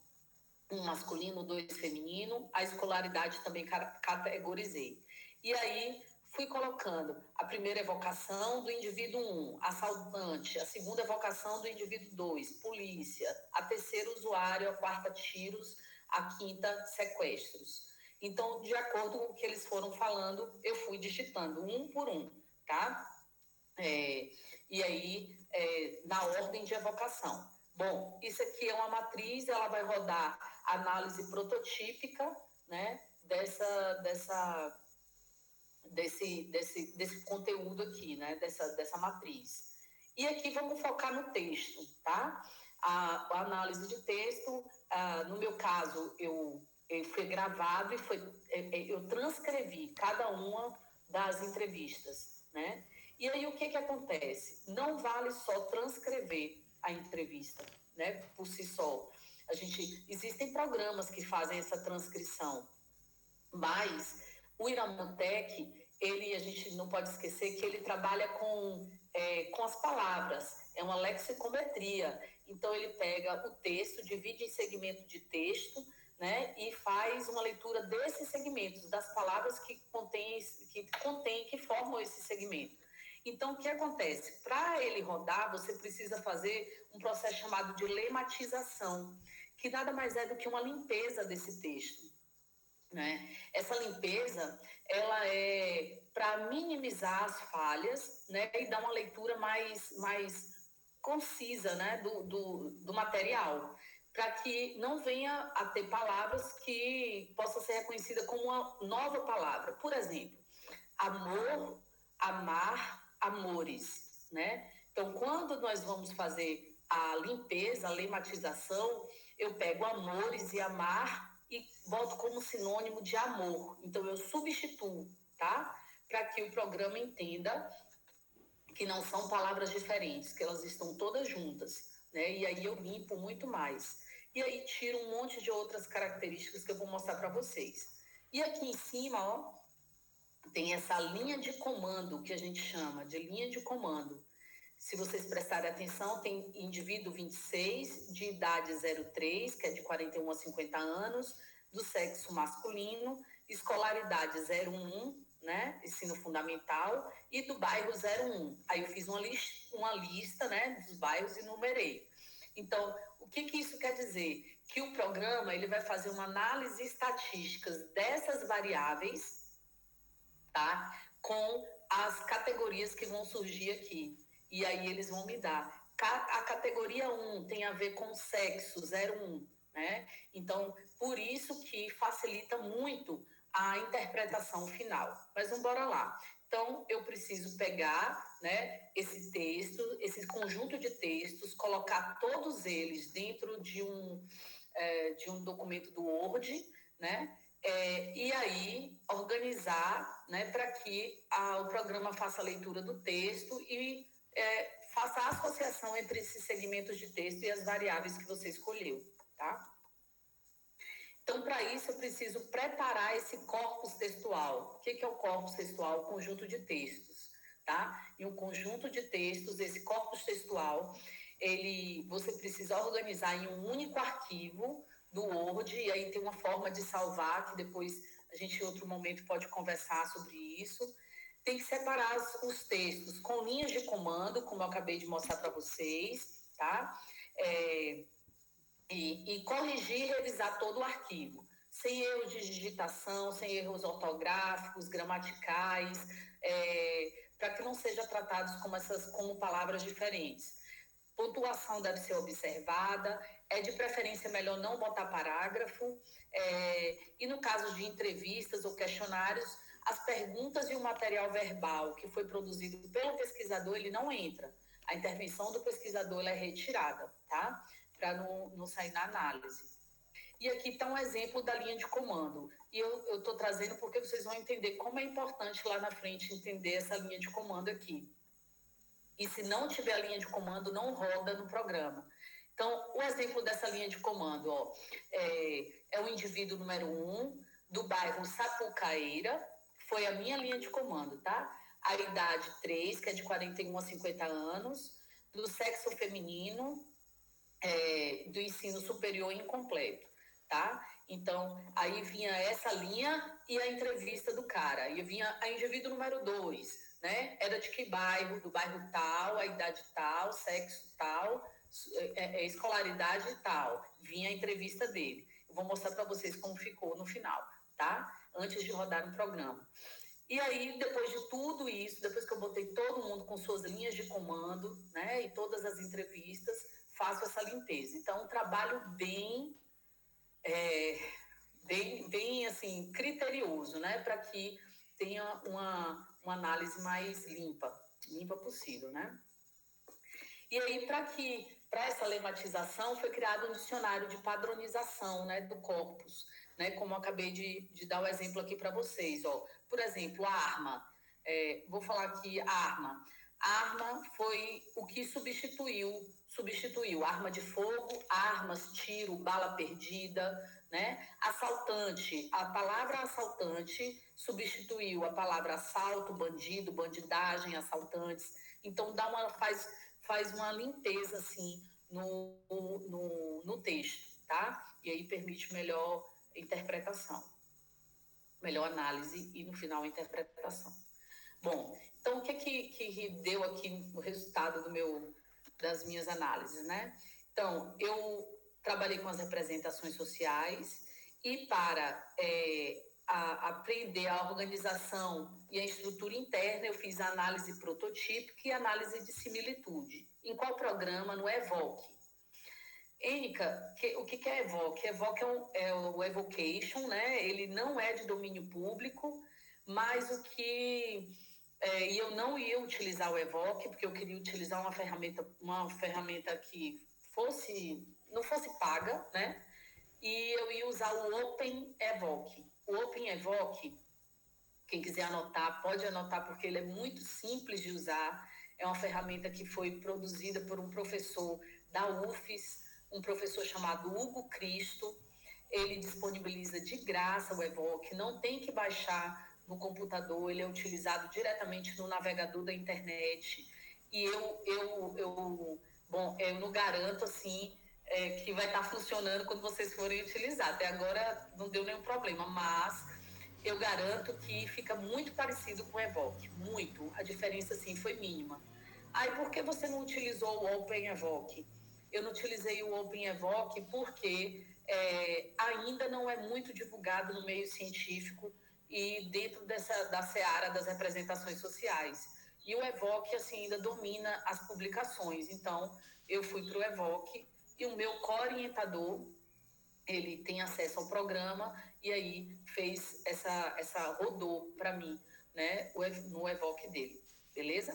um masculino, 2 feminino, a escolaridade também categorizei. E aí fui colocando a primeira evocação do indivíduo 1, assaltante, a segunda evocação do indivíduo 2, polícia, a terceira usuário, a quarta tiros, a quinta sequestros. Então, de acordo com o que eles foram falando, eu fui digitando um por um, tá? E aí, na ordem de evocação. Bom, isso aqui é uma matriz, ela vai rodar análise prototípica, né, desse conteúdo aqui, né, dessa matriz. E aqui vamos focar no texto, tá? A análise de texto, no meu caso, eu fui gravado e eu transcrevi cada uma das entrevistas, né? E aí o que acontece? Não vale só transcrever a entrevista, né, por si só. Existem programas que fazem essa transcrição, mas o Iramutec, a gente não pode esquecer que ele trabalha com as palavras, é uma lexicometria. Então, ele pega o texto, divide em segmento de texto, né, e faz uma leitura desses segmentos, das palavras que formam esse segmento. Então, o que acontece? Para ele rodar, você precisa fazer um processo chamado de lematização, que nada mais é do que uma limpeza desse texto, né? Essa limpeza, ela é para minimizar as falhas, né, e dar uma leitura mais concisa, né, do material, para que não venha a ter palavras que possam ser reconhecidas como uma nova palavra. Por exemplo, amor, amar, amores, né? Então, quando nós vamos fazer a limpeza, a lematização, eu pego amores e amar e boto como sinônimo de amor. Então, eu substituo, tá? Para que o programa entenda que não são palavras diferentes, que elas estão todas juntas, né? E aí eu limpo muito mais. e aí tiro um monte de outras características que eu vou mostrar para vocês. E aqui em cima, ó, tem essa linha de comando que a gente chama de linha de comando. Se vocês prestarem atenção, tem indivíduo 26, de idade 03, que é de 41 a 50 anos, do sexo masculino, escolaridade 01, né, ensino fundamental, e do bairro 01. Aí eu fiz uma lista, né, dos bairros e numerei. Então, o que isso quer dizer? Que o programa ele vai fazer uma análise estatística dessas variáveis, tá, com as categorias que vão surgir aqui. E aí eles vão me dar. A categoria 1 tem a ver com sexo, 01, né? Então, por isso que facilita muito a interpretação final. Mas vamos embora lá. Então, eu preciso pegar, né, esse texto, esse conjunto de textos, colocar todos eles dentro de um documento do Word, né? E aí organizar, né, para que o programa faça a leitura do texto e faça a associação entre esses segmentos de texto e as variáveis que você escolheu, tá? Então, para isso, eu preciso preparar esse corpus textual. O que é o corpus textual? O conjunto de textos, tá? E um conjunto de textos, esse corpus textual, você precisa organizar em um único arquivo do Word, e aí tem uma forma de salvar, que depois a gente em outro momento pode conversar sobre isso. Tem que separar os textos com linhas de comando, como eu acabei de mostrar para vocês, tá? E corrigir e revisar todo o arquivo, sem erros de digitação, sem erros ortográficos, gramaticais, para que não sejam tratados como palavras diferentes. Pontuação deve ser observada, de preferência melhor não botar parágrafo, e no caso de entrevistas ou questionários, as perguntas e o material verbal que foi produzido pelo pesquisador, ele não entra. A intervenção do pesquisador ela é retirada, tá? Para não sair na análise. E aqui está um exemplo da linha de comando. E eu estou trazendo porque vocês vão entender como é importante lá na frente entender essa linha de comando aqui. E se não tiver a linha de comando, não roda no programa. Então, o exemplo dessa linha de comando, ó, é o indivíduo número 1, do bairro Sapucaíra, foi a minha linha de comando, tá? A idade 3, que é de 41 a 50 anos, do sexo feminino, do ensino superior incompleto, tá? Então, aí vinha essa linha e a entrevista do cara. Aí vinha a indivíduo número 2, né? Era de que bairro? Do bairro tal, a idade tal, sexo tal, escolaridade tal. Vinha a entrevista dele. Eu vou mostrar para vocês como ficou no final, tá? Antes de rodar no programa. E aí, depois de tudo isso, depois que eu botei todo mundo com suas linhas de comando, né? E todas as entrevistas, faço essa limpeza. Então, um trabalho bem assim, criterioso, né? Para que tenha uma análise mais limpa possível, né? E aí, para essa lematização, foi criado um dicionário de padronização, né, do corpus, né? Como eu acabei de dar o exemplo aqui para vocês, ó. Por exemplo, a arma. Vou falar aqui arma. Arma foi o que substituiu arma de fogo, armas, tiro, bala perdida, né? Assaltante, a palavra assaltante substituiu a palavra assalto, bandido, bandidagem, assaltantes. Então faz uma limpeza assim no texto, tá? E aí permite melhor interpretação, melhor análise e no final interpretação. Bom, então o que deu aqui o resultado das minhas análises, né? Então, eu trabalhei com as representações sociais e para aprender a organização e a estrutura interna, eu fiz a análise prototípica e a análise de similitude. Em qual programa? No Evoque. Ênica, o que é Evoque? Evoque é o Evocation, né? Ele não é de domínio público, mas e eu não ia utilizar o Evoque, porque eu queria utilizar uma ferramenta que não fosse paga, né? E eu ia usar o Open Evoque. O Open Evoque, quem quiser anotar, pode anotar, porque ele é muito simples de usar. É uma ferramenta que foi produzida por um professor da UFES, um professor chamado Hugo Cristo. Ele disponibiliza de graça o Evoque, não tem que baixar no computador, ele é utilizado diretamente no navegador da internet. E eu não garanto, assim, que vai estar funcionando quando vocês forem utilizar. Até agora não deu nenhum problema, mas eu garanto que fica muito parecido com o Evoque, muito. A diferença, assim, foi mínima. Aí, por que você não utilizou o Open Evoque? Eu não utilizei o Open Evoque porque ainda não é muito divulgado no meio científico e dentro da seara das representações sociais. E o Evoque, assim, ainda domina as publicações. Então, eu fui para o Evoque e o meu co-orientador, ele tem acesso ao programa e aí fez rodou para mim, né, no Evoque dele, beleza?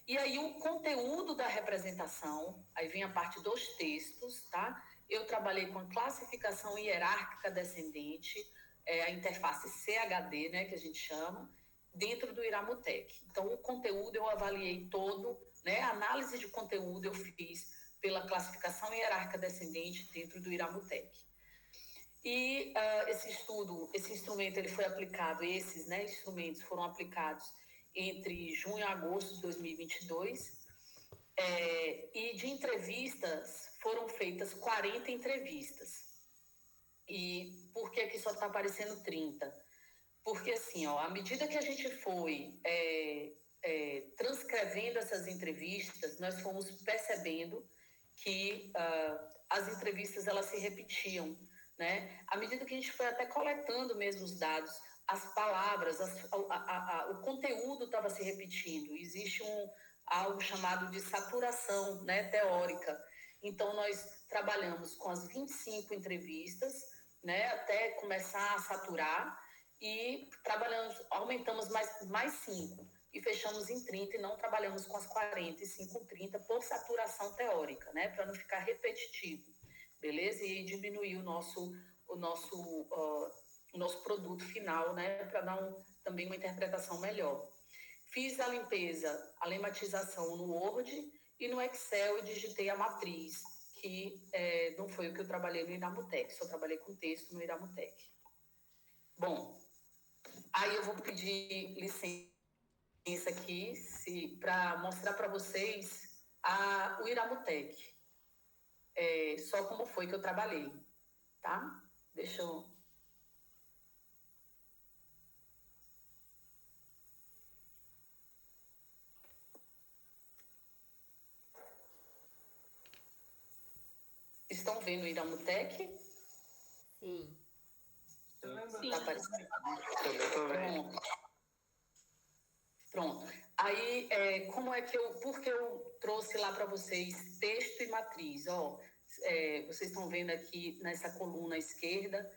E aí o conteúdo da representação, aí vem a parte dos textos, tá? Eu trabalhei com a classificação hierárquica descendente, a interface CHD, né, que a gente chama, dentro do Iramutec. Então, o conteúdo eu avaliei todo, né, a análise de conteúdo eu fiz pela classificação hierárquica descendente dentro do Iramutec. E esse instrumento, ele foi aplicado, esses, né, instrumentos foram aplicados entre junho e agosto de 2022, e de entrevistas foram feitas 40 entrevistas. E por que só está aparecendo 30? Porque, assim, ó, à medida que a gente foi transcrevendo essas entrevistas, nós fomos percebendo que as entrevistas, elas se repetiam, né? À medida que a gente foi até coletando mesmo os dados, as palavras, o conteúdo estava se repetindo. Existe algo chamado de saturação, né, teórica. Então, nós trabalhamos com as 25 entrevistas, né, até começar a saturar, e aumentamos mais 5 e fechamos em 30 e não trabalhamos com as 40 e sim com 30 por saturação teórica, né, para não ficar repetitivo, beleza? E diminuir o nosso produto final, né, para dar também uma interpretação melhor. Fiz a limpeza, a lematização no Word e no Excel eu digitei a matriz, que não foi o que eu trabalhei no Iramutec, só trabalhei com texto no Iramutec. Bom, aí eu vou pedir licença aqui para mostrar para vocês o Iramutec, só como foi que eu trabalhei, tá? Deixa eu... Estão vendo o Iramutec? Sim. Sim. Tá aparecendo? Também tô vendo. Pronto. Aí, por que eu trouxe lá para vocês texto e matriz? Vocês estão vendo aqui nessa coluna esquerda,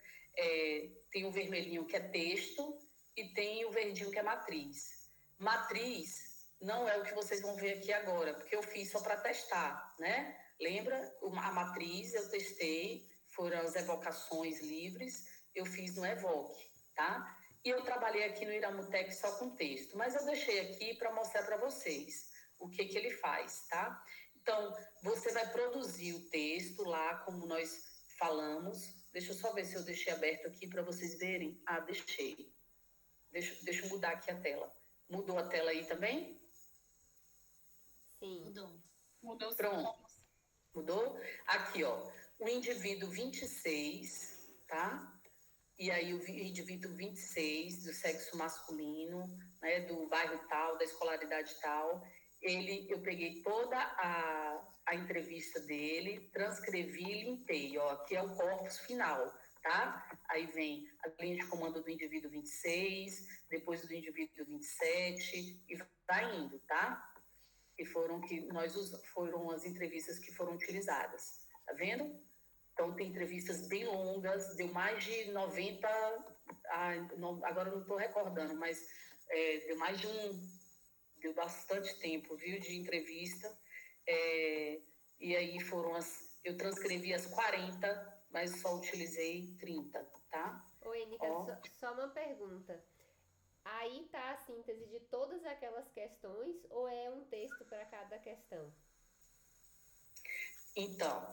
tem o vermelhinho que é texto e tem o verdinho que é matriz. Matriz não é o que vocês vão ver aqui agora, porque eu fiz só para testar, né? Lembra? A matriz eu testei, foram as evocações livres, eu fiz no Evoque, tá? E eu trabalhei aqui no Iramutec só com texto, mas eu deixei aqui para mostrar para vocês o que ele faz, tá? Então, você vai produzir o texto lá, como nós falamos. Deixa eu só ver se eu deixei aberto aqui para vocês verem. Ah, deixei. Deixa eu mudar aqui a tela. Mudou a tela aí também? Sim. Mudou. Pronto. Mudou? Aqui, ó. O indivíduo 26, tá? E aí o indivíduo 26, do sexo masculino, né, do bairro tal, da escolaridade tal, eu peguei toda a entrevista dele, transcrevi e limpei, ó, aqui é o corpus final, tá? Aí vem a linha de comando do indivíduo 26, depois do indivíduo 27, e vai indo, tá? Foram as entrevistas que foram utilizadas, tá vendo? Então, tem entrevistas bem longas, deu mais de 90, agora eu não estou recordando, mas deu bastante tempo, viu, de entrevista. E aí eu transcrevi as 40, mas só utilizei 30, tá? Oi, Nica, só uma pergunta. Aí tá a síntese de todas aquelas questões ou é um texto para cada questão? Então,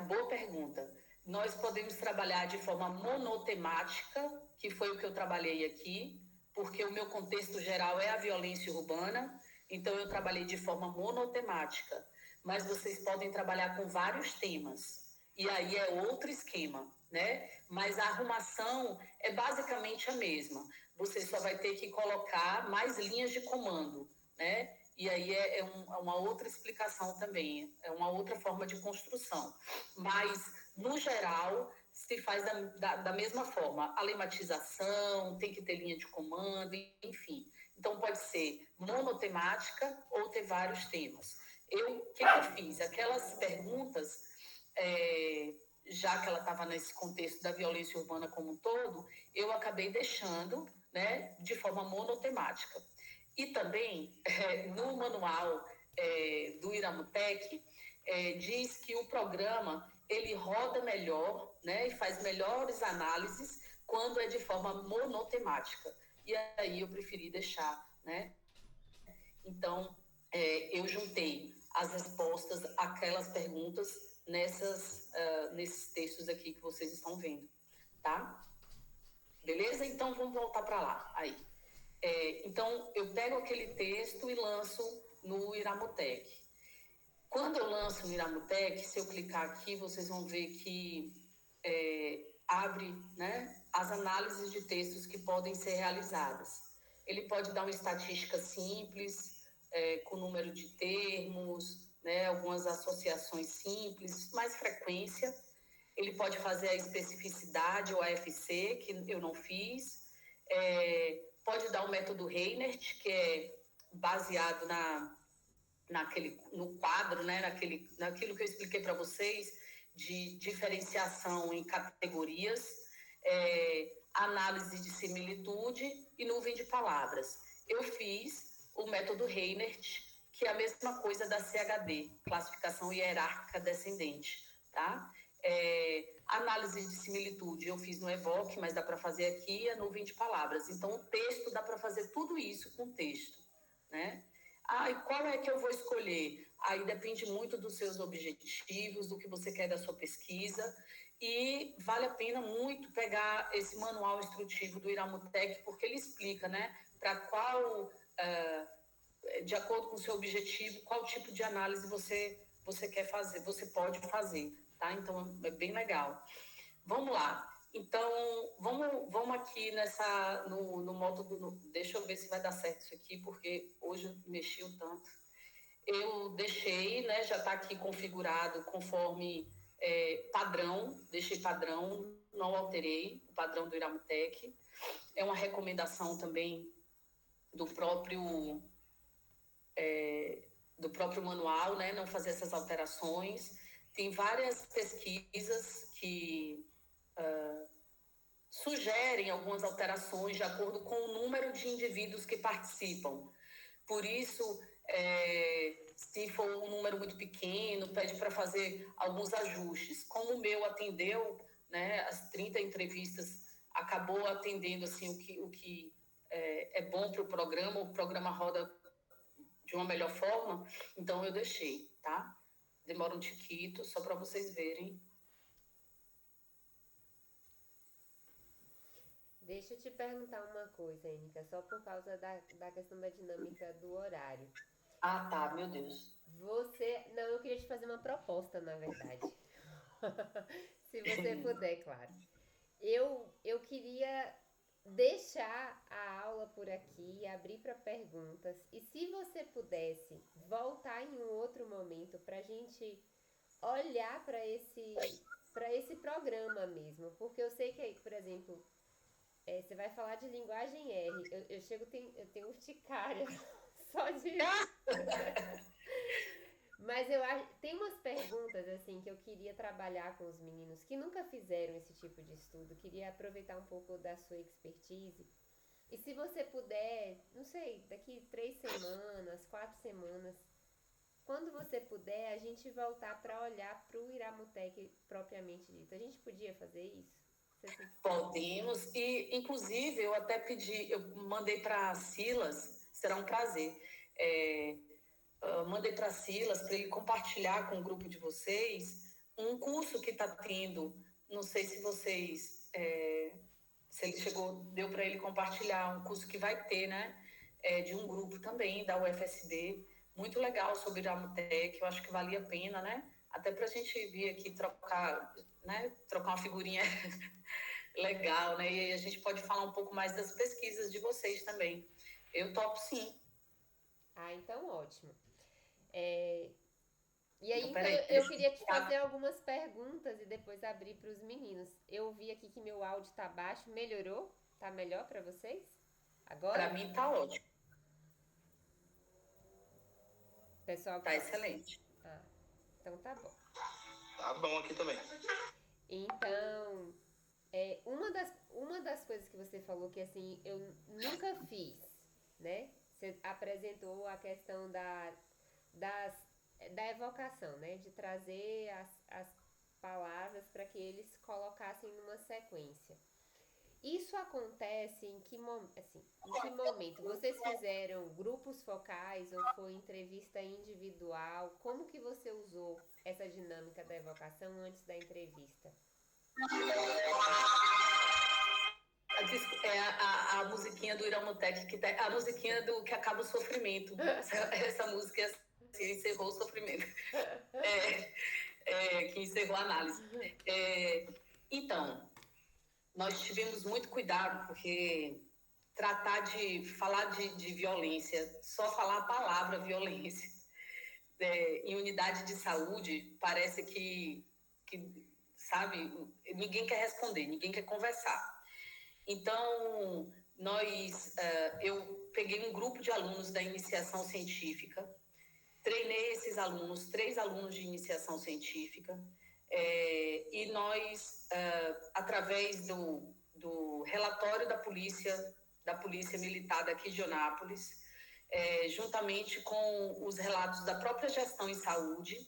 Boa pergunta. Nós podemos trabalhar de forma monotemática, que foi o que eu trabalhei aqui, porque o meu contexto geral é a violência urbana, então eu trabalhei de forma monotemática. Mas vocês podem trabalhar com vários temas, e aí é outro esquema, né? Mas a arrumação é basicamente a mesma. Você só vai ter que colocar mais linhas de comando, né? E aí é uma outra explicação também, é uma outra forma de construção. Mas, no geral, se faz da mesma forma. A lematização, tem que ter linha de comando, enfim. Então, pode ser monotemática ou ter vários temas. O que eu fiz? Aquelas perguntas, já que ela estava nesse contexto da violência urbana como um todo, eu acabei deixando, né, de forma monotemática. E também, no manual do Iramutec, diz que o programa ele roda melhor, né, e faz melhores análises quando é de forma monotemática. E aí eu preferi deixar, né? Então, eu juntei as respostas àquelas perguntas nesses textos aqui que vocês estão vendo, tá? Beleza? Então, vamos voltar para lá. Aí. Então, eu pego aquele texto e lanço no Iramutec. Quando eu lanço no Iramutec, se eu clicar aqui, vocês vão ver que abre, né, as análises de textos que podem ser realizadas. Ele pode dar uma estatística simples, com número de termos, né, algumas associações simples, mais frequência. Ele pode fazer a especificidade ou a FC, que eu não fiz. Pode dar o método Reinert, que é baseado no quadro, né, naquilo que eu expliquei para vocês, de diferenciação em categorias, análise de similitude e nuvem de palavras. Eu fiz o método Reinert, que é a mesma coisa da CHD, classificação hierárquica descendente, tá? Análise de similitude eu fiz no Evoque, mas dá para fazer aqui a nuvem de palavras. Então, o texto dá para fazer tudo isso com texto, né? E qual é que eu vou escolher? Aí depende muito dos seus objetivos, do que você quer da sua pesquisa, e vale a pena muito pegar esse manual instrutivo do Iramutec, porque ele explica, né, para qual, de acordo com o seu objetivo, qual tipo de análise você quer fazer, você pode fazer, tá? Então, é bem legal. Vamos lá. Então, vamos aqui no módulo. Deixa eu ver se vai dar certo isso aqui, porque hoje eu mexi um tanto. Eu deixei, né, já está aqui configurado conforme padrão, deixei padrão, não alterei o padrão do Iramutec. É uma recomendação também do próprio manual, né, não fazer essas alterações. Tem várias pesquisas que sugerem algumas alterações de acordo com o número de indivíduos que participam. Por isso, se for um número muito pequeno, pede para fazer alguns ajustes. Como o meu atendeu, né, as 30 entrevistas, acabou atendendo assim, o que é bom para o programa roda de uma melhor forma, então eu deixei, tá? Demora um tiquito, só para vocês verem. Deixa eu te perguntar uma coisa, Enica, só por causa da questão da dinâmica do horário. Tá, meu Deus. Não, eu queria te fazer uma proposta, na verdade. Se você puder, claro. Eu queria deixar a aula por aqui, abrir para perguntas. E se você pudesse voltar em um outro momento para a gente olhar para esse programa mesmo. Porque eu sei que, por exemplo, você vai falar de linguagem R. Eu tenho urticária só de... Mas eu acho, tem umas perguntas assim que eu queria trabalhar com os meninos que nunca fizeram esse tipo de estudo. Queria aproveitar um pouco da sua expertise. E se você puder, não sei, daqui 3 semanas, 4 semanas, quando você puder, a gente voltar para olhar para o Iramutec propriamente dito. A gente podia fazer isso? Podemos. E, inclusive, eu até eu mandei para Silas, será um prazer. Mandei para Silas para ele compartilhar com o grupo de vocês um curso que está tendo, não sei se vocês, se ele deu para ele compartilhar, um curso que vai ter, né, de um grupo também da UFSB, muito legal sobre a Amutec, eu acho que valia a pena, né, até para a gente vir aqui trocar, né, trocar uma figurinha legal, né, e aí a gente pode falar um pouco mais das pesquisas de vocês também. Eu topo sim. Ah, então ótimo. E aí, Então, então, peraí, eu deixa queria te eu... fazer algumas perguntas e depois abrir para os meninos. Eu vi aqui que meu áudio tá baixo, melhorou? Tá melhor para vocês? Para Agora? mim tá ótimo, Pessoal que tá fala. excelente. Ah, então tá bom. Tá bom aqui também. Então, uma das coisas que você falou que assim, eu nunca fiz, né? Você apresentou a questão da evocação, né? De trazer as palavras para que eles colocassem numa sequência. Isso acontece em em que momento? Vocês fizeram grupos focais ou foi entrevista individual? Como que você usou essa dinâmica da evocação antes da entrevista? A musiquinha do Iramutec, a musiquinha do que acaba o sofrimento. Essa música assim, encerrou o sofrimento. Que encerrou a análise. Então, nós tivemos muito cuidado, porque tratar de falar de violência, só falar a palavra violência, em unidade de saúde, parece que, sabe, ninguém quer responder, ninguém quer conversar. Então, eu peguei um grupo de alunos da iniciação científica, treinei esses alunos, 3 alunos de iniciação científica, e nós, através do relatório da Polícia Militar daqui de Onápolis, juntamente com os relatos da própria gestão em saúde,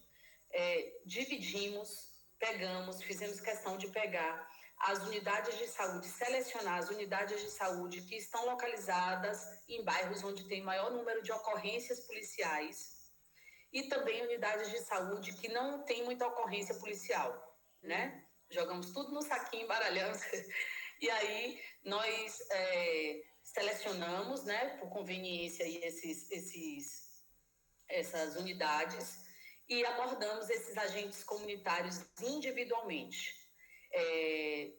fizemos questão de pegar as unidades de saúde, selecionar as unidades de saúde que estão localizadas em bairros onde tem maior número de ocorrências policiais e também unidades de saúde que não tem muita ocorrência policial, né? Jogamos tudo no saquinho, embaralhamos. E aí nós selecionamos, né, por conveniência, essas unidades e abordamos esses agentes comunitários individualmente.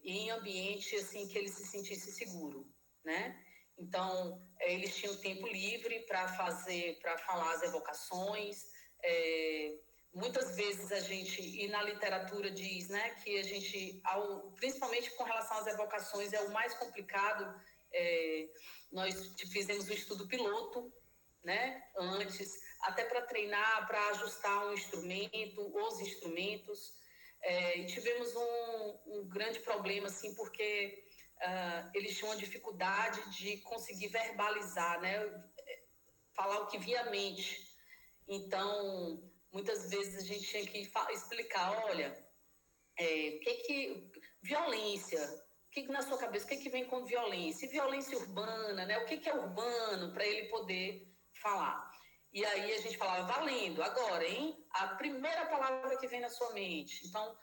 Em ambiente assim que ele se sentisse seguro, né? Então eles tinham tempo livre para falar as evocações. Muitas vezes a gente, e na literatura diz, né, que a gente, principalmente com relação às evocações, é o mais complicado. Nós fizemos um estudo piloto, né, antes, até para treinar, para ajustar os instrumentos. E tivemos um grande problema, assim, porque eles tinham uma dificuldade de conseguir verbalizar, né, falar o que via à mente. Então, muitas vezes a gente tinha que explicar, olha, violência, o que na sua cabeça, o que vem com violência? E violência urbana, né? O que é urbano, para ele poder falar. E aí a gente falava, valendo, agora, hein? A primeira palavra que vem na sua mente. Então,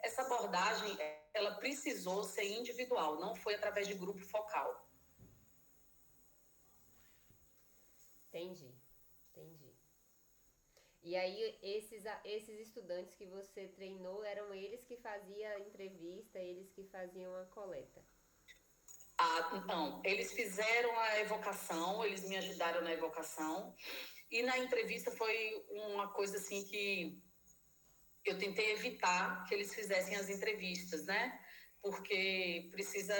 essa abordagem, ela precisou ser individual, não foi através de grupo focal. Entendi. E aí, esses estudantes que você treinou, eram eles que faziam a entrevista, eles que faziam a coleta? Então, eles fizeram a evocação, eles me ajudaram na evocação, e na entrevista foi uma coisa assim que eu tentei evitar que eles fizessem as entrevistas, né? Porque precisa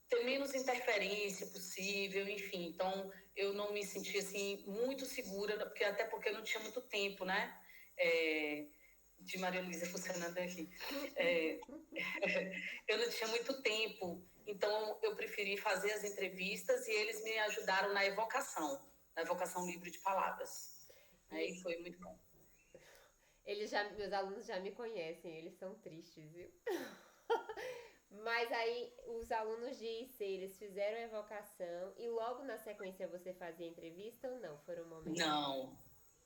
ter menos interferência possível, enfim. Então, eu não me senti assim muito segura, até porque eu não tinha muito tempo, né? De Maria Luísa funcionando aqui. Eu não tinha muito tempo, então eu preferi fazer as entrevistas e eles me ajudaram na evocação livre de palavras. Aí foi muito bom. Meus alunos já me conhecem, eles são tristes, viu? Mas aí, os alunos de IC, eles fizeram a evocação e logo na sequência você fazia entrevista ou não? Foram momentos?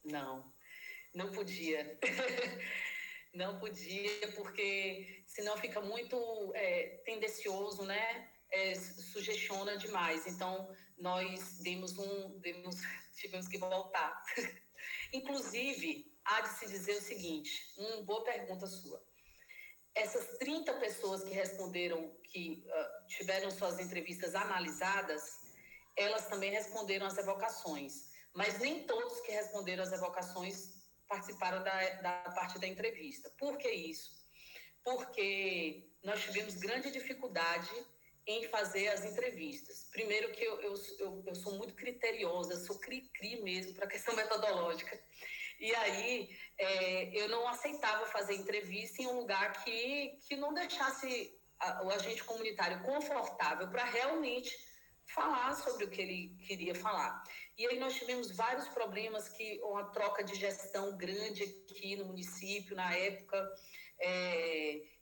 Não. Não podia. Não podia, porque senão fica muito tendencioso, né? Sugestiona demais. Então, nós tivemos que voltar. Inclusive, há de se dizer o seguinte, uma boa pergunta sua. Essas 30 pessoas que responderam, que tiveram suas entrevistas analisadas, elas também responderam às evocações. Mas nem todos que responderam às evocações participaram da parte da entrevista. Por que isso? Porque nós tivemos grande dificuldade em fazer as entrevistas. Primeiro que eu sou muito criteriosa, sou cri-cri mesmo para a questão metodológica. E aí eu não aceitava fazer entrevista em um lugar que não deixasse o agente comunitário confortável para realmente falar sobre o que ele queria falar. E aí nós tivemos vários problemas, uma troca de gestão grande aqui no município, na época,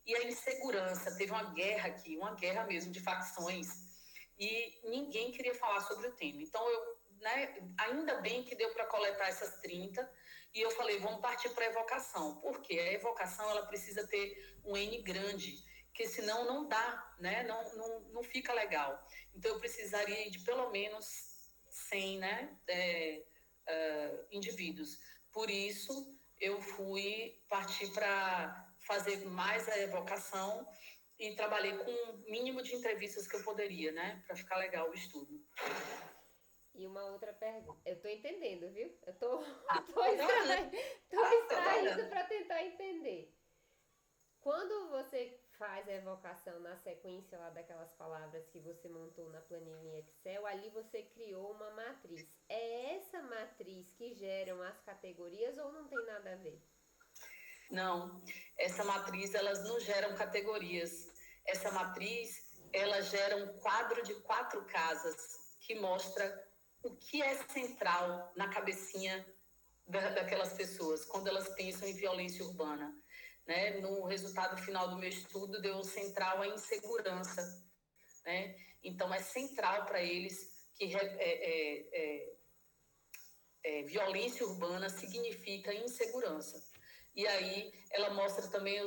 e a insegurança, teve uma guerra aqui, uma guerra mesmo de facções, e ninguém queria falar sobre o tema. Então, ainda bem que deu para coletar essas 30, e eu falei, vamos partir para a evocação. Por quê? A evocação ela precisa ter um N grande, porque senão não dá, né? Não fica legal. Então, eu precisaria de pelo menos 100, né? Indivíduos. Por isso, eu fui partir para fazer mais a evocação e trabalhei com o mínimo de entrevistas que eu poderia, né? Para ficar legal o estudo. E uma outra pergunta. Eu tô entendendo, viu? Eu tô extraindo para tentar entender. Quando você faz a evocação na sequência lá daquelas palavras que você montou na planilha Excel, ali você criou uma matriz. É essa matriz que geram as categorias ou não tem nada a ver? Não, essa matriz, elas não geram categorias. Essa matriz, ela gera um quadro de 4 casas que mostra o que é central na cabecinha daquelas pessoas, quando elas pensam em violência urbana. Né? No resultado final do meu estudo, deu central a insegurança. Né? Então, é central para eles que violência urbana significa insegurança. E aí, ela mostra também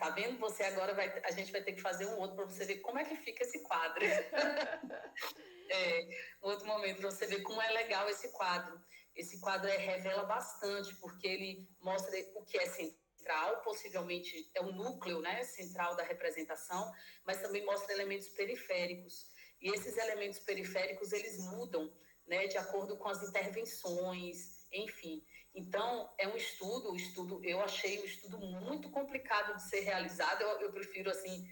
tá vendo? Você agora a gente vai ter que fazer um outro para você ver como é que fica esse quadro. Um outro momento para você ver como é legal esse quadro. Esse quadro revela bastante, porque ele mostra o que é central, possivelmente é o núcleo, né, central da representação, mas também mostra elementos periféricos. E esses elementos periféricos, eles mudam, né, de acordo com as intervenções, enfim. Então, é um estudo, eu achei um estudo muito complicado de ser realizado. Eu prefiro, assim,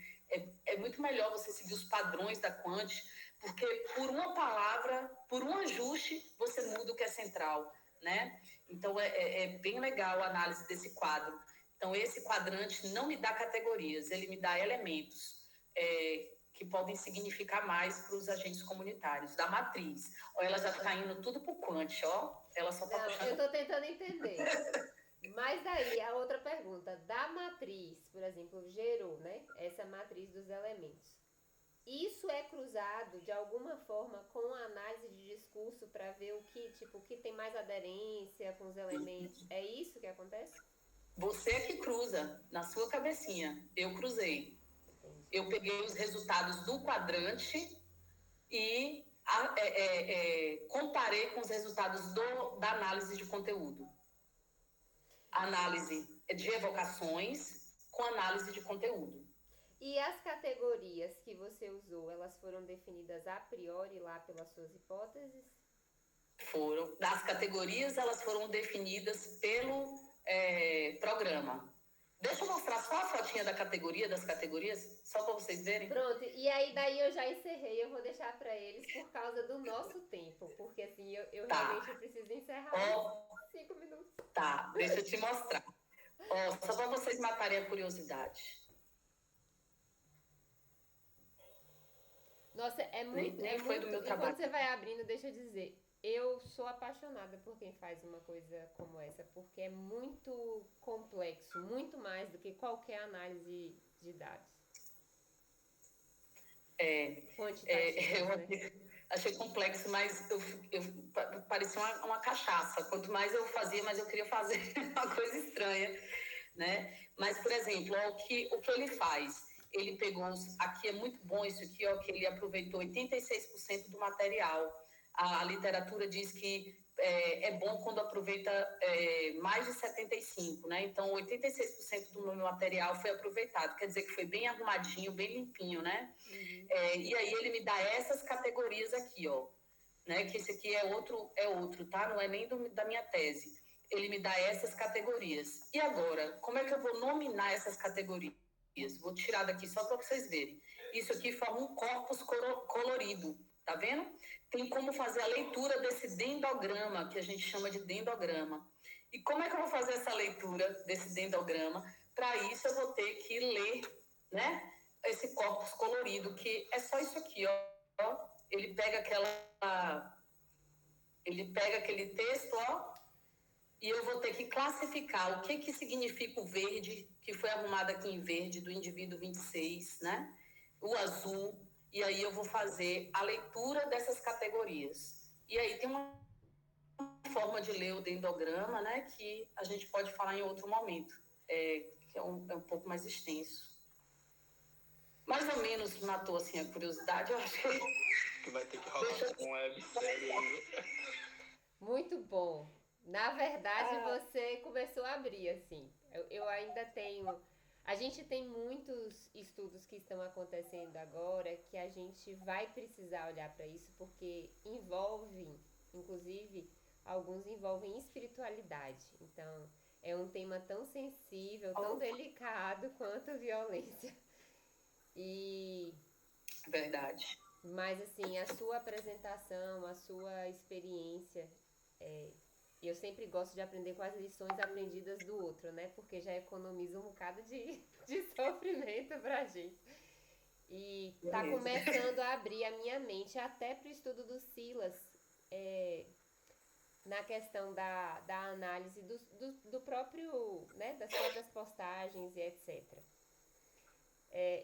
é muito melhor você seguir os padrões da Quant, porque por uma palavra, por um ajuste, você muda o que é central, né? Então, é bem legal a análise desse quadro. Então, esse quadrante não me dá categorias, ele me dá elementos que podem significar mais para os agentes comunitários, da matriz. Ó, ela já está indo tudo para o Quant, ó. Ela só está puxando... Eu estou tentando entender. Mas daí, a outra pergunta, da matriz, por exemplo, gerou, né? Essa matriz dos elementos. Isso é cruzado de alguma forma com a análise de discurso para ver o que tem mais aderência com os elementos. É isso que acontece? Você é que cruza na sua cabecinha. Eu cruzei. Entendi. Eu peguei os resultados do quadrante e comparei com os resultados da análise de conteúdo. Análise de evocações com análise de conteúdo. E as categorias que você usou, elas foram definidas a priori lá pelas suas hipóteses? Foram. As categorias, elas foram definidas pelo programa. Deixa eu mostrar só a fotinha das categorias, só para vocês verem. Pronto, e aí daí eu já encerrei, eu vou deixar para eles por causa do nosso tempo, porque assim, eu realmente preciso encerrar em 5 minutos. Tá, deixa eu te mostrar. Só para vocês matarem a curiosidade. Nossa, é muito... Nem foi do meu trabalho. Enquanto você vai abrindo, deixa eu dizer, eu sou apaixonada por quem faz uma coisa como essa, porque é muito complexo, muito mais do que qualquer análise de dados. Quantitativa, né? Achei complexo, mas parecia uma cachaça. Quanto mais eu fazia, mais eu queria fazer uma coisa estranha, né? Mas, por exemplo, ó, o que ele faz? Ele pegou, aqui é muito bom isso aqui, ó, que ele aproveitou 86% do material. A literatura diz que é bom quando aproveita mais de 75%, né? Então, 86% do meu material foi aproveitado. Quer dizer que foi bem arrumadinho, bem limpinho, né? Uhum. E aí ele me dá essas categorias aqui, ó, né? Que esse aqui é outro, tá? Não é nem da minha tese. Ele me dá essas categorias. E agora, como é que eu vou nominar essas categorias? Vou tirar daqui só para vocês verem. Isso aqui forma um corpus colorido, tá vendo? Tem como fazer a leitura desse dendrograma, que a gente chama de dendrograma. E como é que eu vou fazer essa leitura desse dendrograma? Para isso eu vou ter que ler, né? Esse corpus colorido, que é só isso aqui, ó. Ele pega aquele texto, ó, e eu vou ter que classificar o que significa o verde, que foi arrumado aqui em verde, do indivíduo 26, né? O azul, e aí eu vou fazer a leitura dessas categorias. E aí tem uma forma de ler o dendrograma, né, que a gente pode falar em outro momento, que é um pouco mais extenso. Mais ou menos matou assim a curiosidade, eu achei. Que vai ter que rolar um websérie aí. Muito bom. Na verdade, você começou a abrir, assim. Eu ainda tenho... A gente tem muitos estudos que estão acontecendo agora que a gente vai precisar olhar para isso porque envolvem, inclusive, alguns envolvem espiritualidade. Então, é um tema tão sensível, tão delicado quanto a violência. E... Verdade. Mas, assim, a sua apresentação, a sua experiência... eu sempre gosto de aprender com as lições aprendidas do outro, né? Porque já economiza um bocado de sofrimento pra gente. E tá começando a abrir a minha mente até pro estudo do Silas, na questão da análise do próprio, né? Das próprias postagens e etc.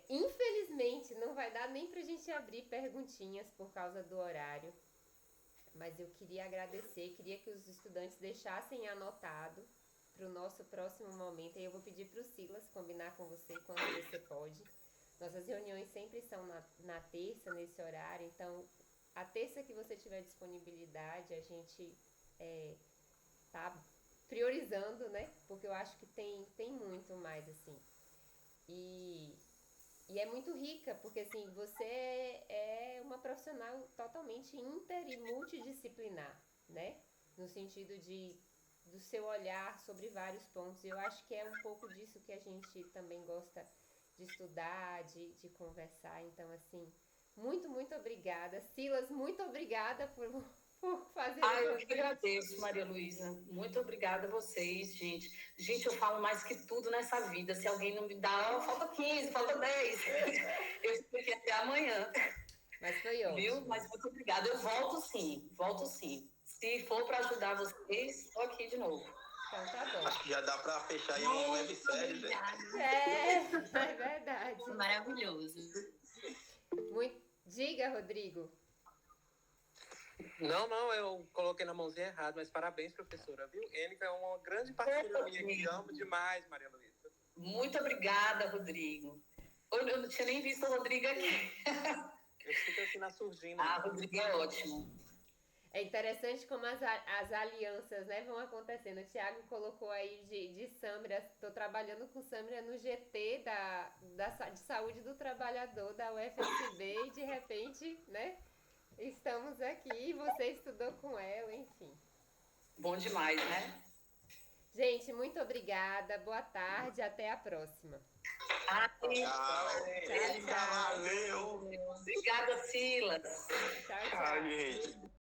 Infelizmente, não vai dar nem pra gente abrir perguntinhas por causa do horário. Mas eu queria agradecer, queria que os estudantes deixassem anotado para o nosso próximo momento. E eu vou pedir para o Silas combinar com você quando você pode. Nossas reuniões sempre são na terça, nesse horário. Então, a terça que você tiver disponibilidade, a gente tá priorizando, né? Porque eu acho que tem muito mais, assim. E é muito rica, porque assim, você é uma profissional totalmente inter e multidisciplinar, né? No sentido do seu olhar sobre vários pontos. Eu acho que é um pouco disso que a gente também gosta de estudar, de conversar. Então, assim, muito, muito obrigada. Silas, muito obrigada por fazer isso. Eu que agradeço, Maria Luísa. Muito obrigada a vocês, gente. Gente, eu falo mais que tudo nessa vida. Se alguém não me dá, falta 15, falta 10. Eu expliquei até amanhã. Mas foi ótimo. Viu? Mas muito obrigada. Eu volto sim. Se for para ajudar vocês, estou aqui de novo. Então tá bom. Acho que já dá pra fechar aí uma websérie, né? É verdade. Maravilhoso. Diga, Rodrigo. Não, eu coloquei na mãozinha errada, mas parabéns, professora, viu? Ênica é uma grande parceira minha que amo demais, Maria Luísa. Muito obrigada, Rodrigo. Eu não tinha nem visto o Rodrigo aqui. Eu fico assim na surdina. Rodrigo é ótimo. É interessante como as alianças, né, vão acontecendo. O Thiago colocou aí de Sâmara, estou trabalhando com Sâmara no GT de Saúde do Trabalhador da UFSB e de repente, né, estamos aqui, você estudou com ela, enfim. Bom demais, né? Gente, muito obrigada, boa tarde, até a próxima. Tchau. Valeu. Obrigada, Silas. Tchau. Tchau, gente.